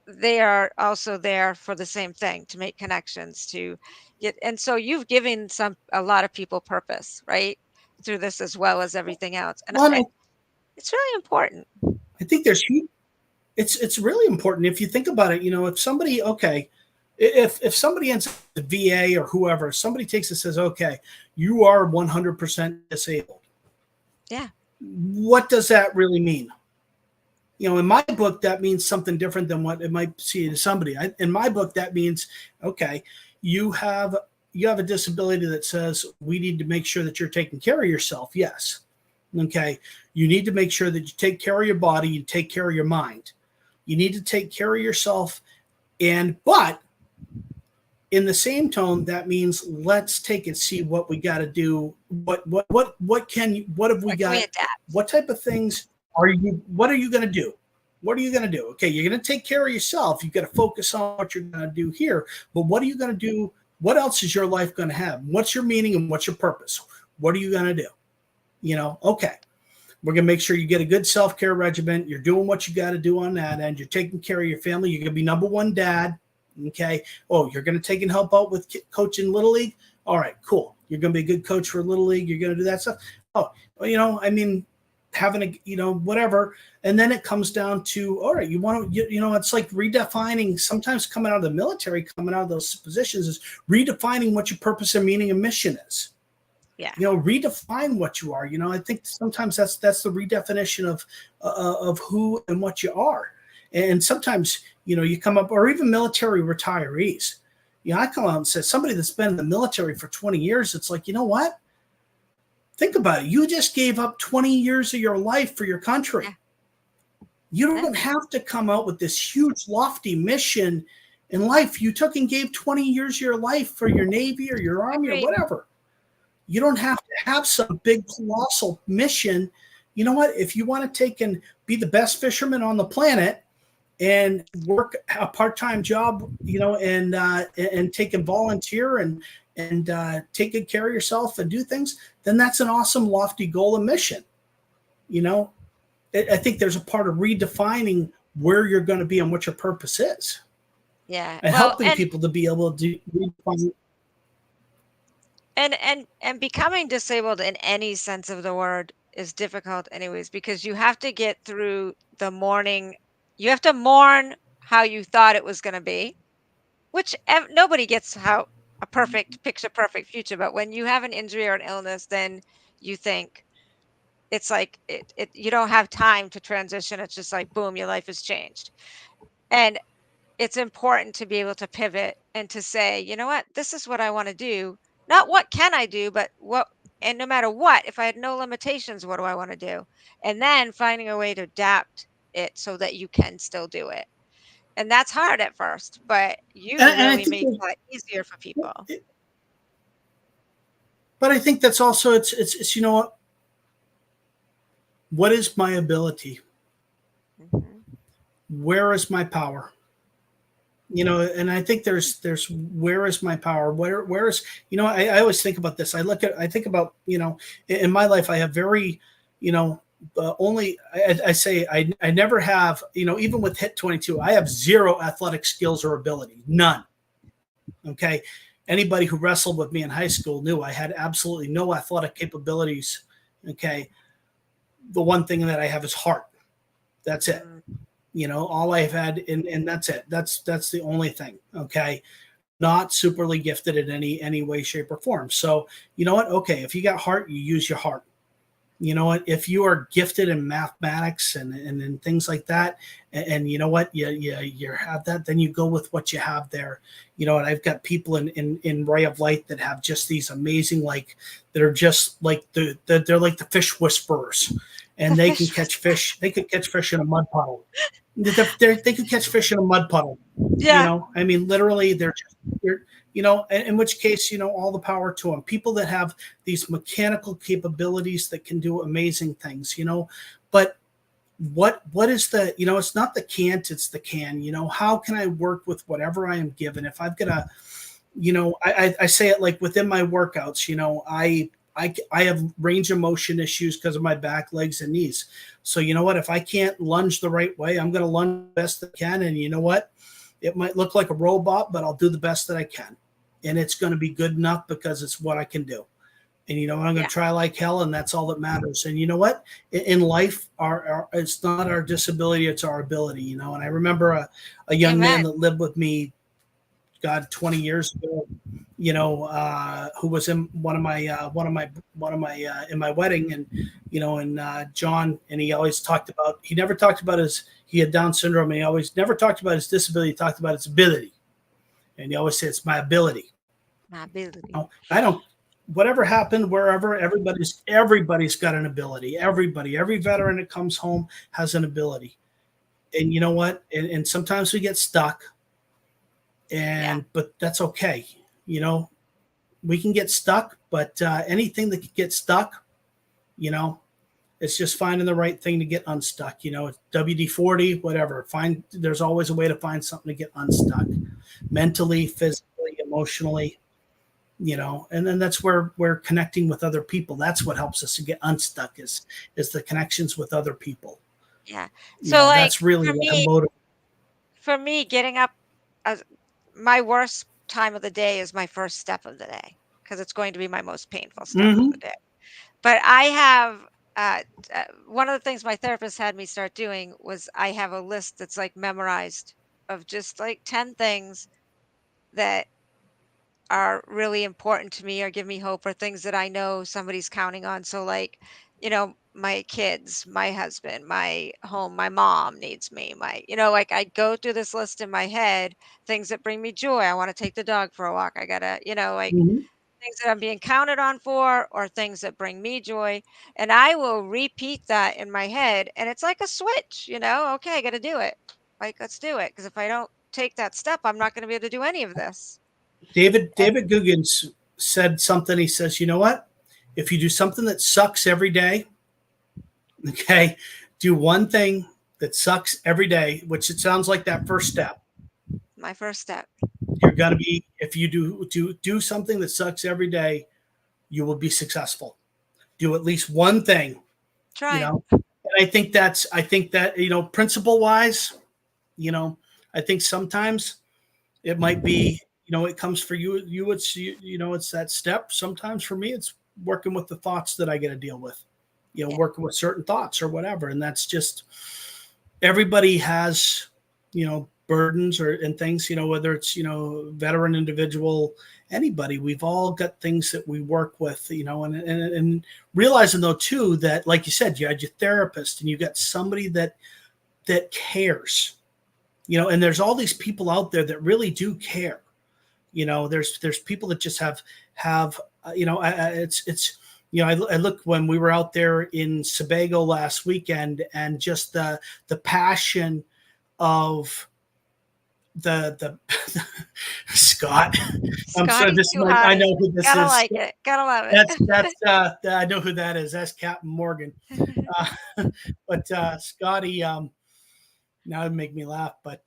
they are also there for the same thing, to make connections, to get, and so you've given a lot of people purpose, right? Through this as well as everything else. And it's really important. I think it's really important if you think about it. If somebody, if somebody ends up at the VA or whoever, somebody takes and says, okay, you are 100% disabled. Yeah. What does that really mean? In my book, that means something different than what it might see to somebody. In my book, that means, okay, you have a disability that says we need to make sure that you're taking care of yourself. Yes. Okay. You need to make sure that you take care of your body, you take care of your mind. You need to take care of yourself. But in the same tone, that means let's take and see what we got to do. What have we got? What type of things what are you going to do? What are you going to do? Okay. You're going to take care of yourself. You've got to focus on what you're going to do here, but what are you going to do? What else is your life going to have? What's your meaning and what's your purpose? What are you going to do? Okay, we're going to make sure you get a good self-care regimen. You're doing what you got to do on that end. You're taking care of your family. You're going to be number one dad. Okay. Oh, you're going to take and help out with coaching Little League. All right, cool. You're going to be a good coach for Little League. You're going to do that stuff. Oh, I mean, having a, whatever. And then it comes down to, all right, you want to, it's like redefining, sometimes coming out of the military, coming out of those positions is redefining what your purpose and meaning and mission is. Yeah. Redefine what you are. I think sometimes that's the redefinition of who and what you are. And sometimes, you come up, or even military retirees. I come out and say, somebody that's been in the military for 20 years, it's like, you know what? Think about it. You just gave up 20 years of your life for your country. Yeah. You don't have to come out with this huge, lofty mission in life. You took and gave 20 years of your life for your Navy or your Army or whatever. You don't have to have some big, colossal mission. You know what? If you want to take and be the best fisherman on the planet and work a part-time job, and take and volunteer and take good care of yourself and do things, then that's an awesome, lofty goal and mission. I think there's a part of redefining where you're going to be and what your purpose is. Yeah. And helping people to be able to redefine. And becoming disabled in any sense of the word is difficult anyways, because you have to get through the mourning. You have to mourn how you thought it was going to be, which nobody gets how a picture perfect future. But when you have an injury or an illness, then you think it's like you don't have time to transition. It's just like, boom, your life has changed. And it's important to be able to pivot and to say, you know what, this is what I want to do. Not what can I do, but what, and no matter what, if I had no limitations, what do I want to do? And then finding a way to adapt it so that you can still do it. And that's hard at first, but you really make that easier for people. But I think that's also, it's what is my ability? Mm-hmm. Where is my power? And I think there's where is my power? Where is, I always think about this. I think about, in my life, I have very, I say I never have, even with Hit 22, I have zero athletic skills or ability, none. Okay. Anybody who wrestled with me in high school knew I had absolutely no athletic capabilities. Okay. The one thing that I have is heart. That's it. All I've had, and that's it. That's the only thing. Okay. Not superly gifted in any way, shape, or form. So you know what? Okay. If you got heart, you use your heart. You know what? If you are gifted in mathematics and things like that, and you know what, you have that, then you go with what you have there. And I've got people in Ray of Light that have just these amazing, that are just like they're like the fish whisperers, and they can catch fish. They could catch fish in a mud puddle. They could catch fish in a mud puddle. Yeah. I mean, literally, they're in which case, all the power to them. People that have these mechanical capabilities that can do amazing things, but what is the, it's not the can't, it's the can. How can I work with whatever I am given? If I've got I say it like within my workouts, I have range of motion issues because of my back, legs, and knees. So you know what? If I can't lunge the right way, I'm going to lunge the best I can. And you know what? It might look like a robot, but I'll do the best that I can. And it's going to be good enough because it's what I can do. And I'm going to try like hell, and that's all that matters. And you know what? In life, it's not our disability, it's our ability. And I remember a young man that lived with me, God, 20 years ago, who was in one of my in my wedding, and John, and he always talked about, he never talked about he had Down syndrome, and he always never talked about his disability, he talked about his ability. And he always said, it's my ability. My ability. I don't, whatever happened, wherever, everybody's got an ability. Every veteran that comes home has an ability. And you know what? And sometimes we get stuck. But that's okay. We can get stuck, but anything that can get stuck, it's just finding the right thing to get unstuck. It's WD-40, whatever. There's always a way to find something to get unstuck, mentally, physically, emotionally, and then that's where we're connecting with other people. That's what helps us to get unstuck is the connections with other people. Yeah. So that's really what motivates. For me, getting up, my worst time of the day is my first step of the day because it's going to be my most painful step of the Hmm. day. But I have one of the things my therapist had me start doing was I have a list that's like memorized of just like 10 things that are really important to me or give me hope or things that I know somebody's counting on. So like, my kids, my husband, my home, my mom needs me. Like I go through this list in my head, things that bring me joy. I want to take the dog for a walk. I gotta, like Hmm. things that I'm being counted on for or things that bring me joy. And I will repeat that in my head. And it's like a switch. Okay, I gotta do it. Like, let's do it. Because if I don't take that step, I'm not gonna be able to do any of this. David Goggins said something. He says, you know what? If you do something that sucks every day, okay, do one thing that sucks every day, which it sounds like that first step. My first step. You're gonna be if you do something that sucks every day, you will be successful. Do at least one thing, you Trying. know. And I think that principle wise, I think sometimes it might be it comes for you it's it's that step. Sometimes for me it's working with the thoughts that I get to deal with, Yeah. working with certain thoughts or whatever, and that's just everybody has burdens or and things, whether it's veteran, individual, anybody. We've all got things that we work with, and realizing though too that, like you said, you had your therapist and you got somebody that cares, and there's all these people out there that really do care. There's people that just have it's I look when we were out there in Sebago last weekend, and just the passion of the Scott. I'm sorry, Scotty's this too I hotty. know who this Gotta is. like it. Gotta love That's I know who that is. That's Captain Morgan. it. But Scotty, now it'd make me laugh. But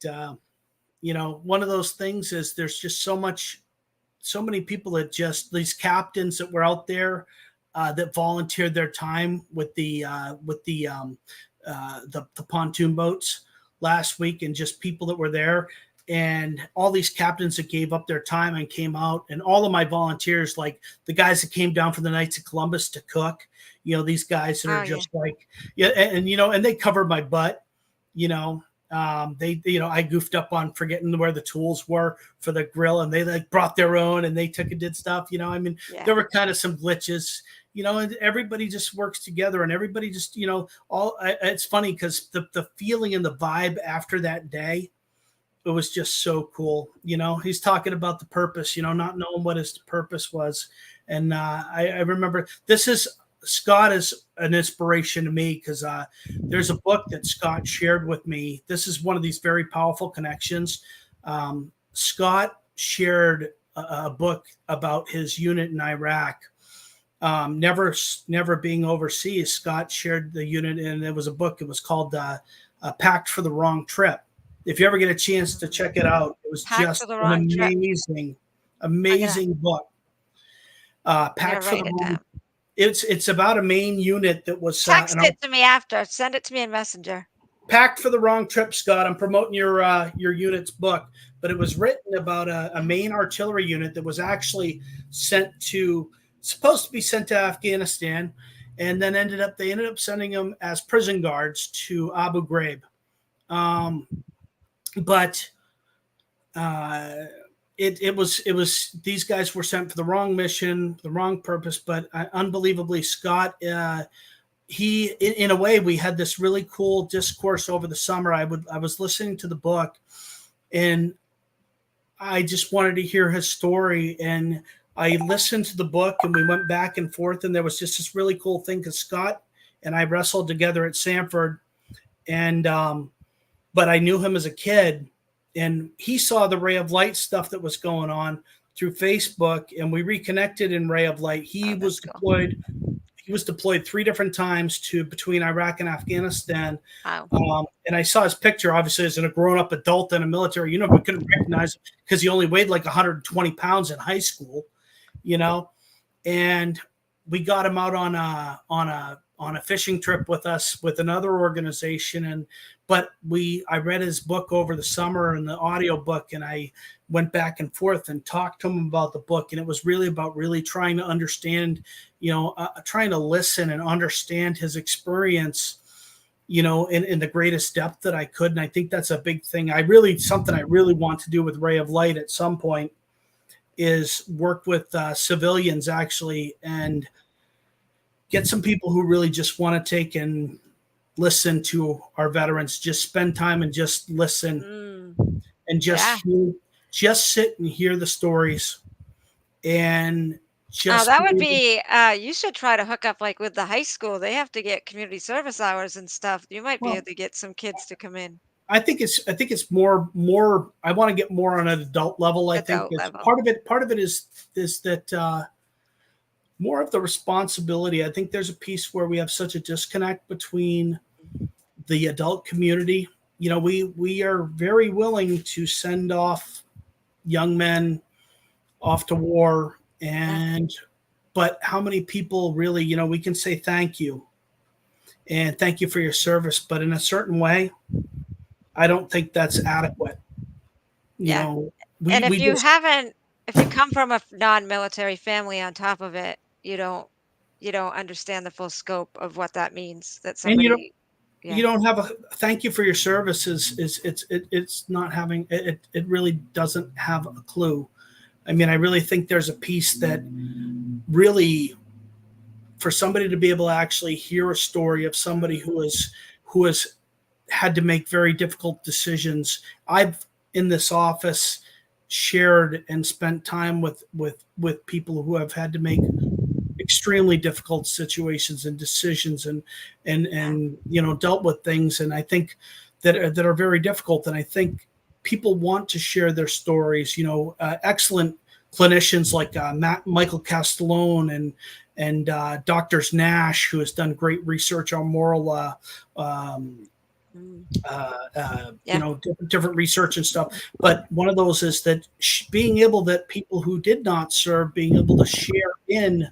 one of those things is there's just so many people that just these captains that were out there that volunteered their time with the pontoon boats last week, and just people that were there, and all these captains that gave up their time and came out, and all of my volunteers, like the guys that came down from the Knights of Columbus to cook, these guys that Oh are yeah. just like, yeah, and they covered my butt, you know. They, I goofed up on forgetting where the tools were for the grill, and they like brought their own and they took and did stuff. I mean, Yeah. there were kind of some glitches, and everybody just works together, and everybody just, it's funny because the feeling and the vibe after that day, it was just so cool. He's talking about the purpose, not knowing what his purpose was. And I remember Scott is an inspiration to me because there's a book that Scott shared with me. This is one of these very powerful connections. Scott shared a book about his unit in Iraq. Never being overseas, Scott shared the unit, and it was a book. It was called Packed for the Wrong Trip. If you ever get a chance to check it out, it was Packed for just the an wrong trip. amazing book. I'm gonna Packed for the write it Wrong. down. It's about a Maine unit that was Text it to me after. Send it to me in Messenger. Packed for the Wrong Trip, Scott. I'm promoting your unit's book, but it was written about a Maine artillery unit that was actually supposed to be sent to Afghanistan, and then they ended up sending them as prison guards to Abu Ghraib. But it was these guys were sent for the wrong mission, the wrong purpose. But unbelievably, Scott, he in a way, we had this really cool discourse over the summer. I was listening to the book, and I just wanted to hear his story, and I listened to the book, and we went back and forth, and there was just this really cool thing because Scott and I wrestled together at Sanford, and but I knew him as a kid, and he saw the Ray of Light stuff that was going on through Facebook, and we reconnected in Ray of Light. He Oh, was that's cool. deployed. He was deployed 3 different times between Iraq and Afghanistan. Wow. And I saw his picture, obviously, as a grown-up adult in a military uniform. I couldn't recognize him because he only weighed like 120 pounds in high school, And we got him out on a fishing trip with us with another organization, but I read his book over the summer, and the audio book, and went back and forth and talked to him about the book. And it was really about really trying to understand, trying to listen and understand his experience, in the greatest depth that I could. And I think that's a big thing. Something I really want to do with Ray of Light at some point is work with civilians actually, and get some people who really just want to take and listen to our veterans, just spend time and just listen and Yeah. just sit and hear the stories and Oh, just that be would able. be, you should try to hook up, like, with the high school. They have to get community service hours and stuff. You might be Well, able to get some kids to come in. I think it's more I want to get more on an adult level. I think Adult it's level. part of it is that more of the responsibility. I think there's a piece where we have such a disconnect between the adult community. We are very willing to send off young men off to war, Yeah. and but how many people really, we can say thank you and thank you for your service, but in a certain way, I don't think that's adequate. you Yeah. know And we just if you come from a non-military family on top of it, you don't understand the full scope of what that means, that and somebody. you Yeah. don't have a thank you for your service is it's not having it really doesn't have a clue. I mean, I really think there's a piece that really, for somebody to be able to actually hear a story of somebody Mm. who has had to make very difficult decisions. I've, in this office, shared and spent time with people who have had to make extremely difficult situations and decisions, Yeah. and dealt with things, and I think that are very difficult. And I think people want to share their stories. Excellent clinicians like Michael Castellone and doctors Nash, who has done great research on moral um, Mm. Yeah. different research and stuff. But one of those is that being able, that people who did not serve, being able to share in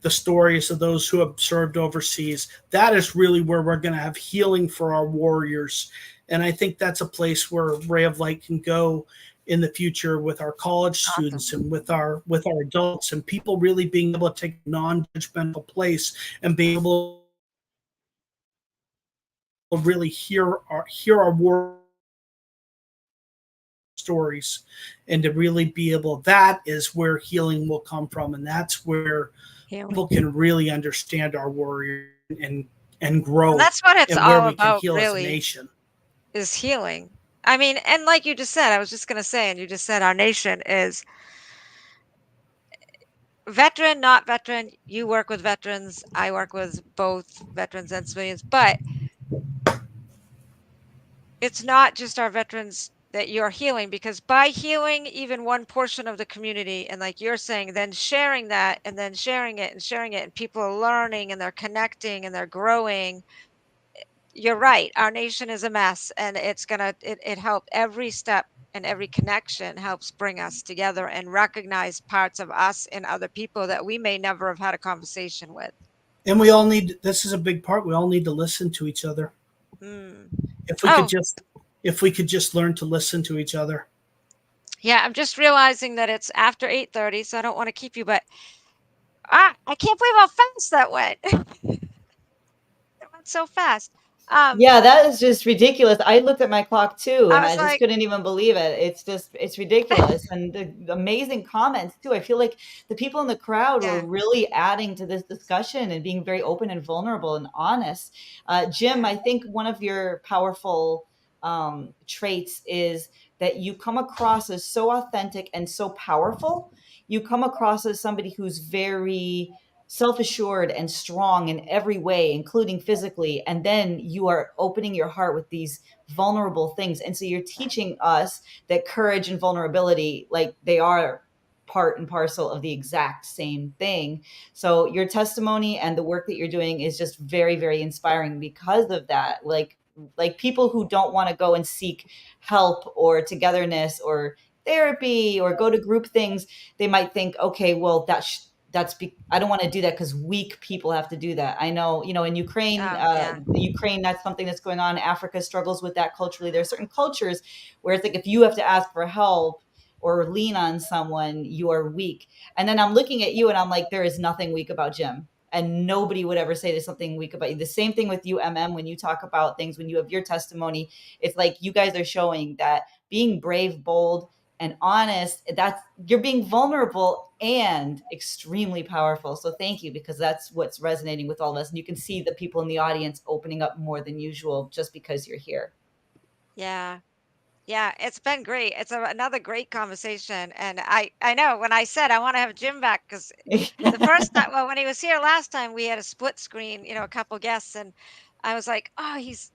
the stories of those who have served overseas. That is really where we're going to have healing for our warriors. And I think that's a place where Ray of Light can go in the future with our college Awesome. students and with our adults, and people really being able to take a non-judgmental place and being able to really hear our war stories, and to really be able, that is where healing will come from, and that's where people Healing. can really understand our warrior and And grow, that's what it's and where all we can about, heal as a really, nation. is healing. I mean, and like you just said, I was just gonna say, and you just said, our nation is veteran, not veteran. You work with veterans. I work with both veterans and civilians, but it's not just our veterans that you're healing, because by healing even one portion of the community, and like you're saying, then sharing that, and then sharing it and sharing it, and people are learning and they're connecting and they're growing. You're right. Our nation is a mess, and it helped every step, and every connection helps bring us together and recognize parts of us in other people that we may never have had a conversation with. And we all need, this is a big part, we all need to listen to each other. Mm. If we could Oh, just if we could just learn to listen to each other. yeah, I'm just realizing that it's after 8:30, so I don't want to keep you, but I can't believe how fast that went. It went so fast. Um, Yeah, that is just ridiculous. I looked at my clock too, I and was I just like, couldn't even believe it. It's ridiculous. And the amazing comments too. I feel like the people in the crowd were yeah, really adding to this discussion and being very open and vulnerable and honest. Jim, yeah, I think one of your powerful traits is that you come across as so authentic and so powerful. You come across as somebody who's very self-assured and strong in every way, including physically, and then you are opening your heart with these vulnerable things, and so you're teaching us that courage and vulnerability, like, they are part and parcel of the exact same thing. So your testimony and the work that you're doing is just very, very inspiring because of that. Like people who don't want to go and seek help or togetherness or therapy or go to group things, they might think, okay, well, I don't want to do that because weak people have to do that. I know, in Ukraine, oh, yeah, Ukraine, that's something that's going on. Africa struggles with that culturally. There are certain cultures where it's like if you have to ask for help, or lean on someone, you are weak. And then I'm looking at you and I'm like, there is nothing weak about Jim. And nobody would ever say there's something weak about you. The same thing with you, when you talk about things, when you have your testimony, it's like you guys are showing that being brave, bold, and honest, that's, you're being vulnerable and extremely powerful. So thank you, because that's what's resonating with all of us. And you can see the people in the audience opening up more than usual just because you're here. Yeah. Yeah, it's been great. It's another great conversation, and I know when I said I want to have Jim back because the first time, well, when he was here last time, we had a split screen, a couple guests, and I was like, oh, he's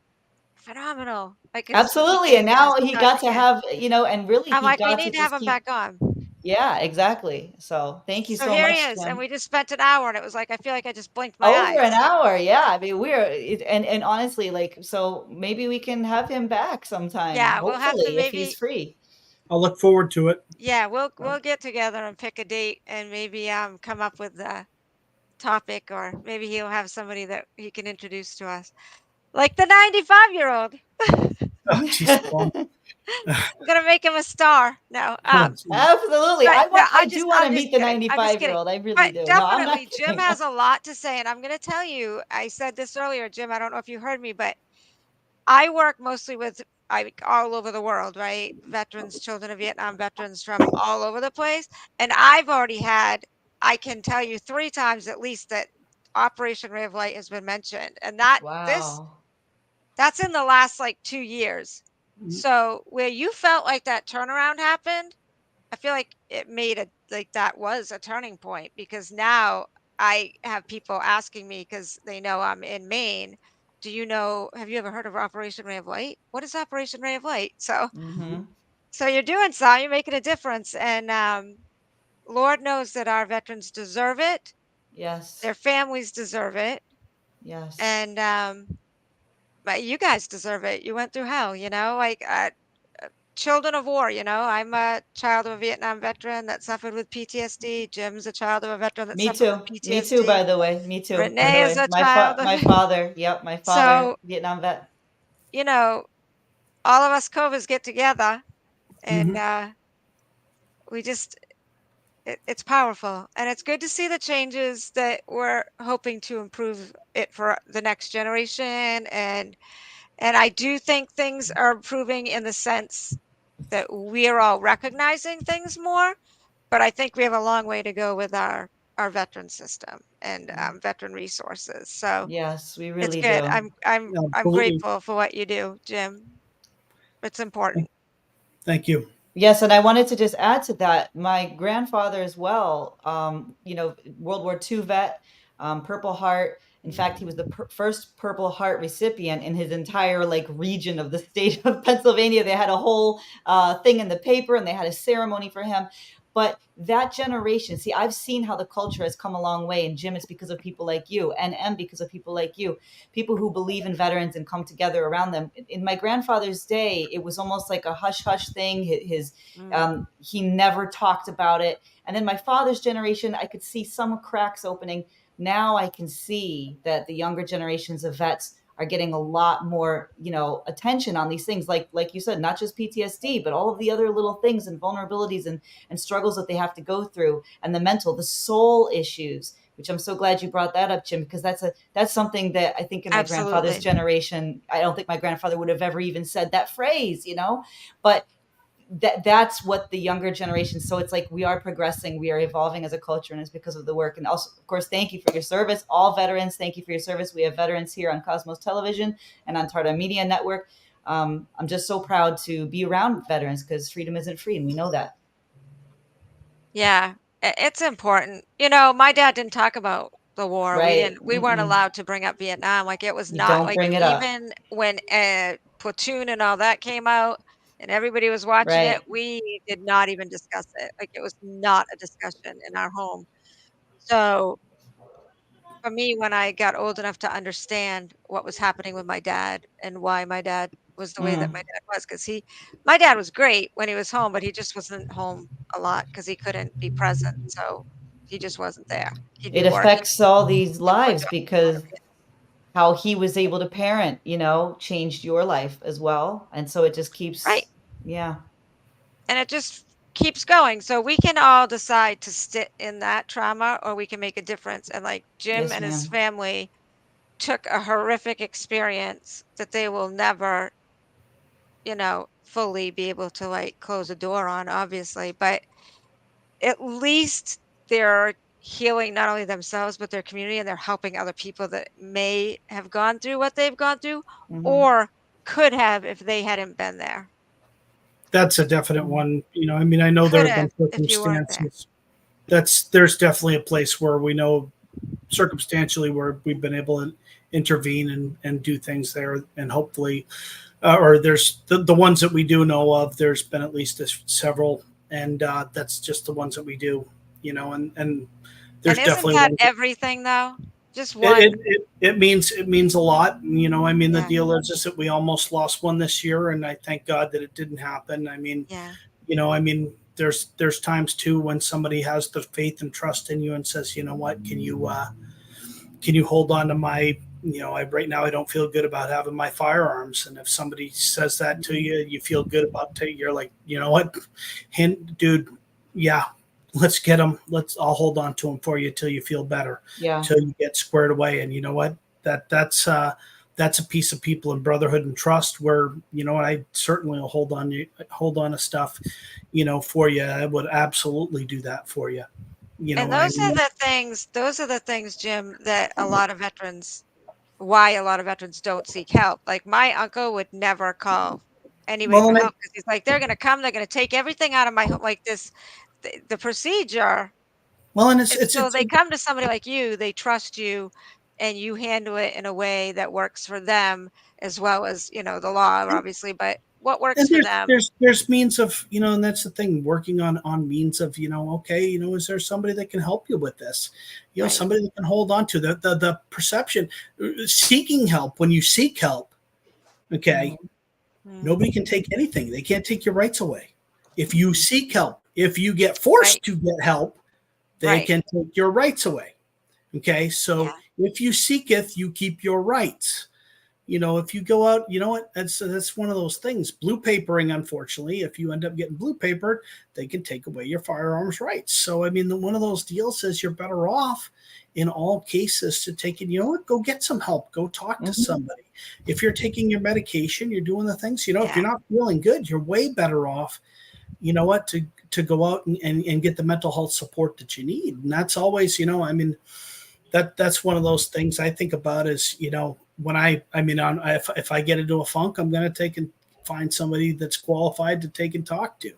phenomenal. Like his Absolutely. And speaking and now his he got to touching, and have, and really I'm he like, we got to need to have just him keep, back on. yeah, exactly. So thank you So so here he much, is, and Jim. we just spent an hour, and it was like I feel like I just blinked my Over an eyes. hour. Yeah. I mean, and honestly, like, so maybe we can have him back sometime, Yeah, we'll have to hopefully, if he's maybe. free. I'll look forward to it. Yeah, So, we'll get together and pick a date, and maybe come up with a topic, or maybe he'll have somebody that he can introduce to us. Like the 95-year-old. Oh, geez, well, I'm gonna make him a star. No, oh, geez. absolutely. but no, I do want I'm to just meet the kidding. I'm just 95 year kidding. old. I really But do. No, I'm not definitely, Jim kidding. has a lot to say, and I'm gonna tell you. I said this earlier, Jim. I don't know if you heard me, but I work mostly with all over the world, right? Veterans, children of Vietnam veterans from all over the place, and I've already had. I can tell you 3 times at least that Operation Ray of Light has been mentioned, and Wow. that's in the last like 2 years. Mhm. So where you felt like that turnaround happened, I feel like it made a like that was a turning point because now I have people asking me because they know I'm in Maine. Do you know, have you ever heard of Operation Ray of Light? What is Operation Ray of Light? So, Mm-hmm. so you're doing something, you're making a difference. And Lord knows that our veterans deserve it. Yes. Their families deserve it. Yes. And but you guys deserve it. You went through hell, like children of war, I'm a child of a Vietnam veteran that suffered with PTSD. Jim's a child of a veteran that Me suffered with too. Me too, PTSD. by the way. Me too, by the Renee is way. a child of My father. Yep, my father, so, Vietnam vet. you know, all of us Covers get together and Mhm. we just it's powerful and it's good to see the changes that we're hoping to improve it for the next generation and I do think things are improving in the sense that we're all recognizing things more. But I think we have a long way to go with our veteran system and veteran resources. So Yes, we it's really good. do. I'm Absolutely. grateful for what you do, Jim. It's important. Thank you. Yes, and I wanted to just add to that. My grandfather as well, World War II vet, Purple Heart. In fact, he was the first Purple Heart recipient in his entire like region of the state of Pennsylvania. They had a whole thing in the paper, and they had a ceremony for him. But that generation, see, I've seen how the culture has come a long way. And Jim, it's because of people like you, and M, because of people like you, people who believe in veterans and come together around them. In my grandfather's day, it was almost like a hush hush thing. Mm, He never talked about it. And then my father's generation, I could see some cracks opening. Now I can see that the younger generations of vets are getting a lot more, attention on these things. Like you said, not just PTSD, but all of the other little things and vulnerabilities and struggles that they have to go through, and the soul issues, which I'm so glad you brought that up, Jim, because that's something that I think in my grandfather's absolutely. generation, I don't think my grandfather would have ever even said that phrase. But that's what the younger generation. So it's like we are progressing, we are evolving as a culture, and it's because of the work. And also, of course, thank you for your service, all veterans. Thank you for your service. We have veterans here on Cosmos Television and on Tarta Media Network. I'm just so proud to be around veterans because freedom isn't free, and we know that. Yeah, it's important. My dad didn't talk about the war. Right. We weren't Mm-mm. allowed to bring up Vietnam. Like it was You not don't like bring it up. even when Platoon and all that came out and everybody was watching it, Right. we did not even discuss it. Like it was not a discussion in our home. So for me, when I got old enough to understand what was happening with my dad and why my dad was the way that my Mm. dad was, because my dad was great when he was home, but he just wasn't home a lot because he couldn't be present. So he just wasn't there. He'd be It working. affects all these He put lives the because how he was able to parent, changed your life as well. And so it just right. keeps, yeah. And it just keeps going. So we can all decide to sit in that trauma or we can make a difference. And like Jim Yes, and his ma'am. family took a horrific experience that they will never, fully be able to like close a door on, obviously, but at least they're healing not only themselves but their community, and they're helping other people that may have gone through what they've gone through Mhm. or could have if they hadn't been there. That's a definite Mhm. one. I mean, I know there Could have been have if you weren't there. circumstances. There's definitely a place where we know circumstantially where we've been able to intervene and do things there, and hopefully, or there's the ones that we do know of. There's been at least several, and that's just the ones that we do. And And there's isn't definitely that ones. everything though? Just It, one. it, it means a lot. I mean, the Yeah. deal is that we almost lost one this year, and I thank God that it didn't happen. I mean, Yeah. there's times too when somebody has the faith and trust in you and says, you know what, can you hold on to my, right now I don't feel good about having my firearms. And if somebody says that to Mhm. you, you feel good about it. You're like, you know what, dude, yeah, let's get them. I'll hold on to them for you till you feel better, Yeah. till you get squared away. And you know what, that's a piece of people and brotherhood and trust where, I certainly will hold on to stuff, for you. I would absolutely do that for you. And I mean, those are the things, Jim, that a lot of veterans why a lot of veterans don't seek help. Like my uncle would never call anybody well, for and help because he's like, they're gonna come, they're gonna take everything out of my home, like this, the procedure. well, and it's And it's so it's they come to somebody like you, they trust you, and you handle it in a way that works for them as well as the law, obviously. But what works and for there's them, there's there's means of, and that's the thing, working on means of, okay, is there somebody that can help you with this, right? somebody that can hold on to the perception, seeking help. When you seek help, okay, Mhm. nobody Mm, can take anything. They can't take your rights away. If you Mhm. seek help, if you get right, forced to get help, they right, can take your rights away. Okay, so yeah, if you seeketh, you keep your rights. If you go out, you know what, that's one of those things. Blue papering, unfortunately, if you end up getting blue papered, they can take away your firearms rights. So I mean, one of those deals is you're better off in all cases to take it. You know what, go get some help, go talk to Mhm. somebody. If you're taking your medication, you're doing the things, if yeah. you're not feeling good, you're way better off, to go out and get the mental health support that you need. And that's always, I mean, that's one of those things I think about is, when I mean, if I get into a funk, I'm going to take and find somebody that's qualified to take and talk to,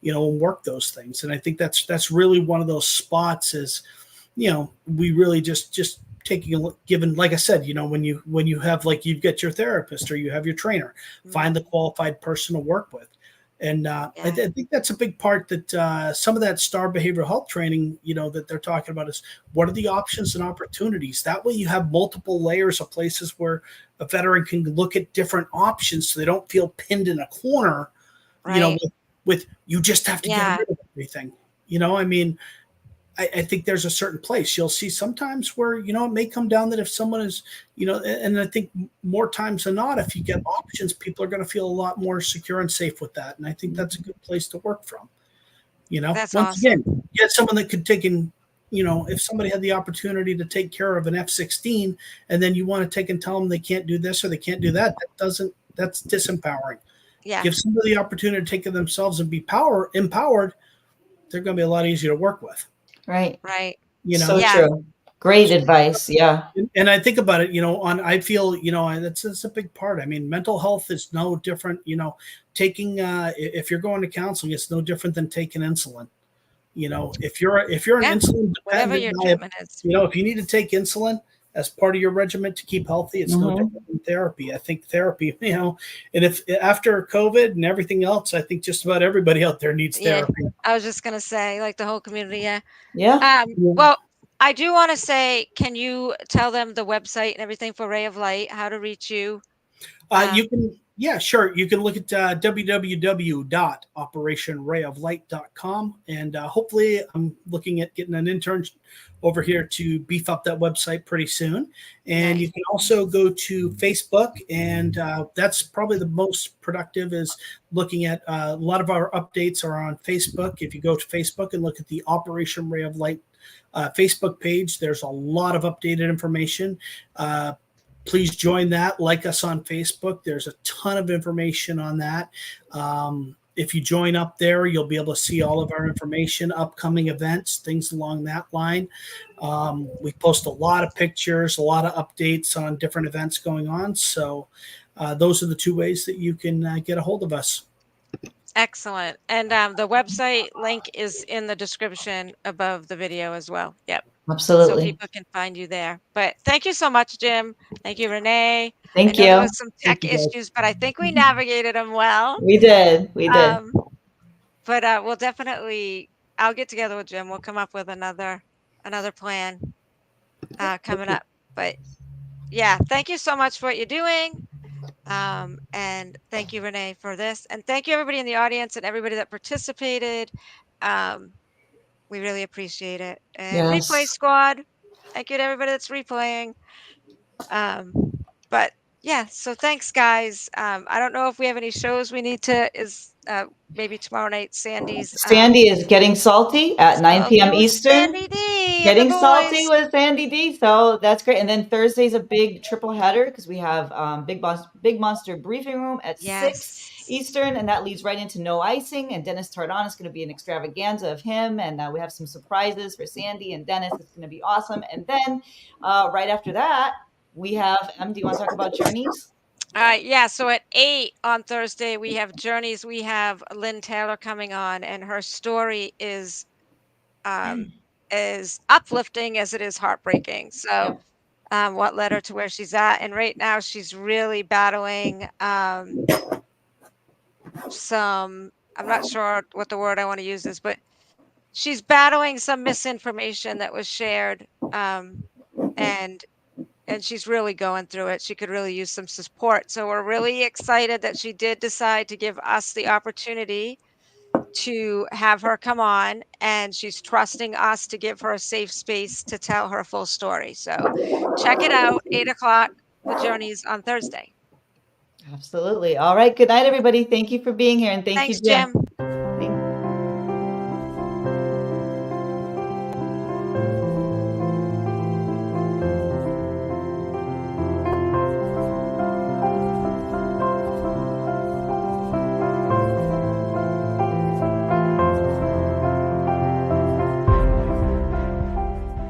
and work those things. And I think that's really one of those spots is, we really just taking a look, given, like I said, when you have, like, you've got your therapist or you have your trainer, find the Mm, qualified person to work with. And yeah, I think that's a big part that some of that STAR behavioral health training, that they're talking about is what are the options and opportunities. That way, you have multiple layers of places where a veteran can look at different options, so they don't feel pinned in a corner. right, With you just have to get yeah, rid of everything. I mean, I think there's a certain place you'll see sometimes where, it may come down that if someone is, and I think more times than not, if you get options, people are going to feel a lot more secure and safe with that. And I think that's a Mhm. good place to work from. that's Once again, awesome. get someone that could take in, if somebody had the opportunity to take care of an F-16, and then you want to take and tell them they can't do this or they can't do that, that's disempowering. Yeah, Give somebody the opportunity to take care of themselves and be empowered, they're going to be a lot easier to work with. Right. right, You So know, yeah, true. Great advice. Yeah. and I think about it, I feel, that's a big part. I mean, mental health is no different, taking, if you're going to counseling, it's no different than taking insulin. If you're an yeah. insulin Whatever dependent your diet, treatment is. if you need to take insulin as part of your regimen to keep healthy, it's no Mhm. different than therapy. I think therapy, and if after COVID and everything else, I think just about everybody out there needs Yeah, therapy. I was just gonna say, like, the whole community, yeah. Yeah. Well, I do wanna say, can you tell them the website and everything for Ray of Light, how to reach you? You Um, can. Yeah, sure. You can look at www.operationrayoflight.com. And hopefully, I'm looking at getting an intern over here to beef up that website pretty soon. And Nice. you can also go to Facebook, and that's probably the most productive, is looking at a lot of our updates are on Facebook. If you go to Facebook and look at the Operation Ray of Light Facebook page, there's a lot of updated information. Please join that. Like us on Facebook. There's a ton of information on that. If you join up there, you'll be able to see all of our information, upcoming events, things along that line. We post a lot of pictures, a lot of updates on different events going on. So those are the two ways that you can get a hold of us. Excellent. And the website link is in the description above the video as well. Yep. So Absolutely. people can find you there. But thank you so much, Jim. Thank you, Renee. I Thank know there you. was some Thank tech you, guys. issues, but I think we navigated them well. We did. We did. Um, but we'll definitely, I'll get together with Jim. We'll come up with another plan coming up. But yeah, thank you so much for what you're doing. And thank you, Renee, for this. And thank you, everybody in the audience and everybody that participated. Um, we really appreciate it. And replay Yes. squad, thank you to everybody that's replaying. Um, but yeah, so thanks, guys. I don't know if we have any shows we need to, maybe tomorrow night, Sandy's Sandy is getting salty at 9 Salty p.m. with Eastern. Sandy D and the Getting salty boys. with Sandy D. So that's great. And then Thursday's a big triple header because we have Big Monster Briefing Room at 6 Yes. Eastern. And that leads right into No Icing. And Dennis Tardon is going to be an extravaganza of him. And we have some surprises for Sandy and Dennis. It's going to be awesome. And then right after that, we have, do you want to talk about Journeys? Yeah, so at 8 on Thursday, we have Journeys. We have Lynn Taylor coming on, and her story is uplifting as it is heartbreaking. So, what led her to where she's at? And right now, she's really battling some. I'm not sure what the word I want to use is, but she's battling some misinformation that was shared, and she's really going through it. She could really use some support. So we're really excited that she did decide to give us the opportunity to have her come on, and she's trusting us to give her a safe space to tell her full story. So check it out, 8 o'clock, the Journeys on Thursday. Absolutely. All right. Good night, everybody. Thank you for being here. And thank you, Thanks, Jim. Jim.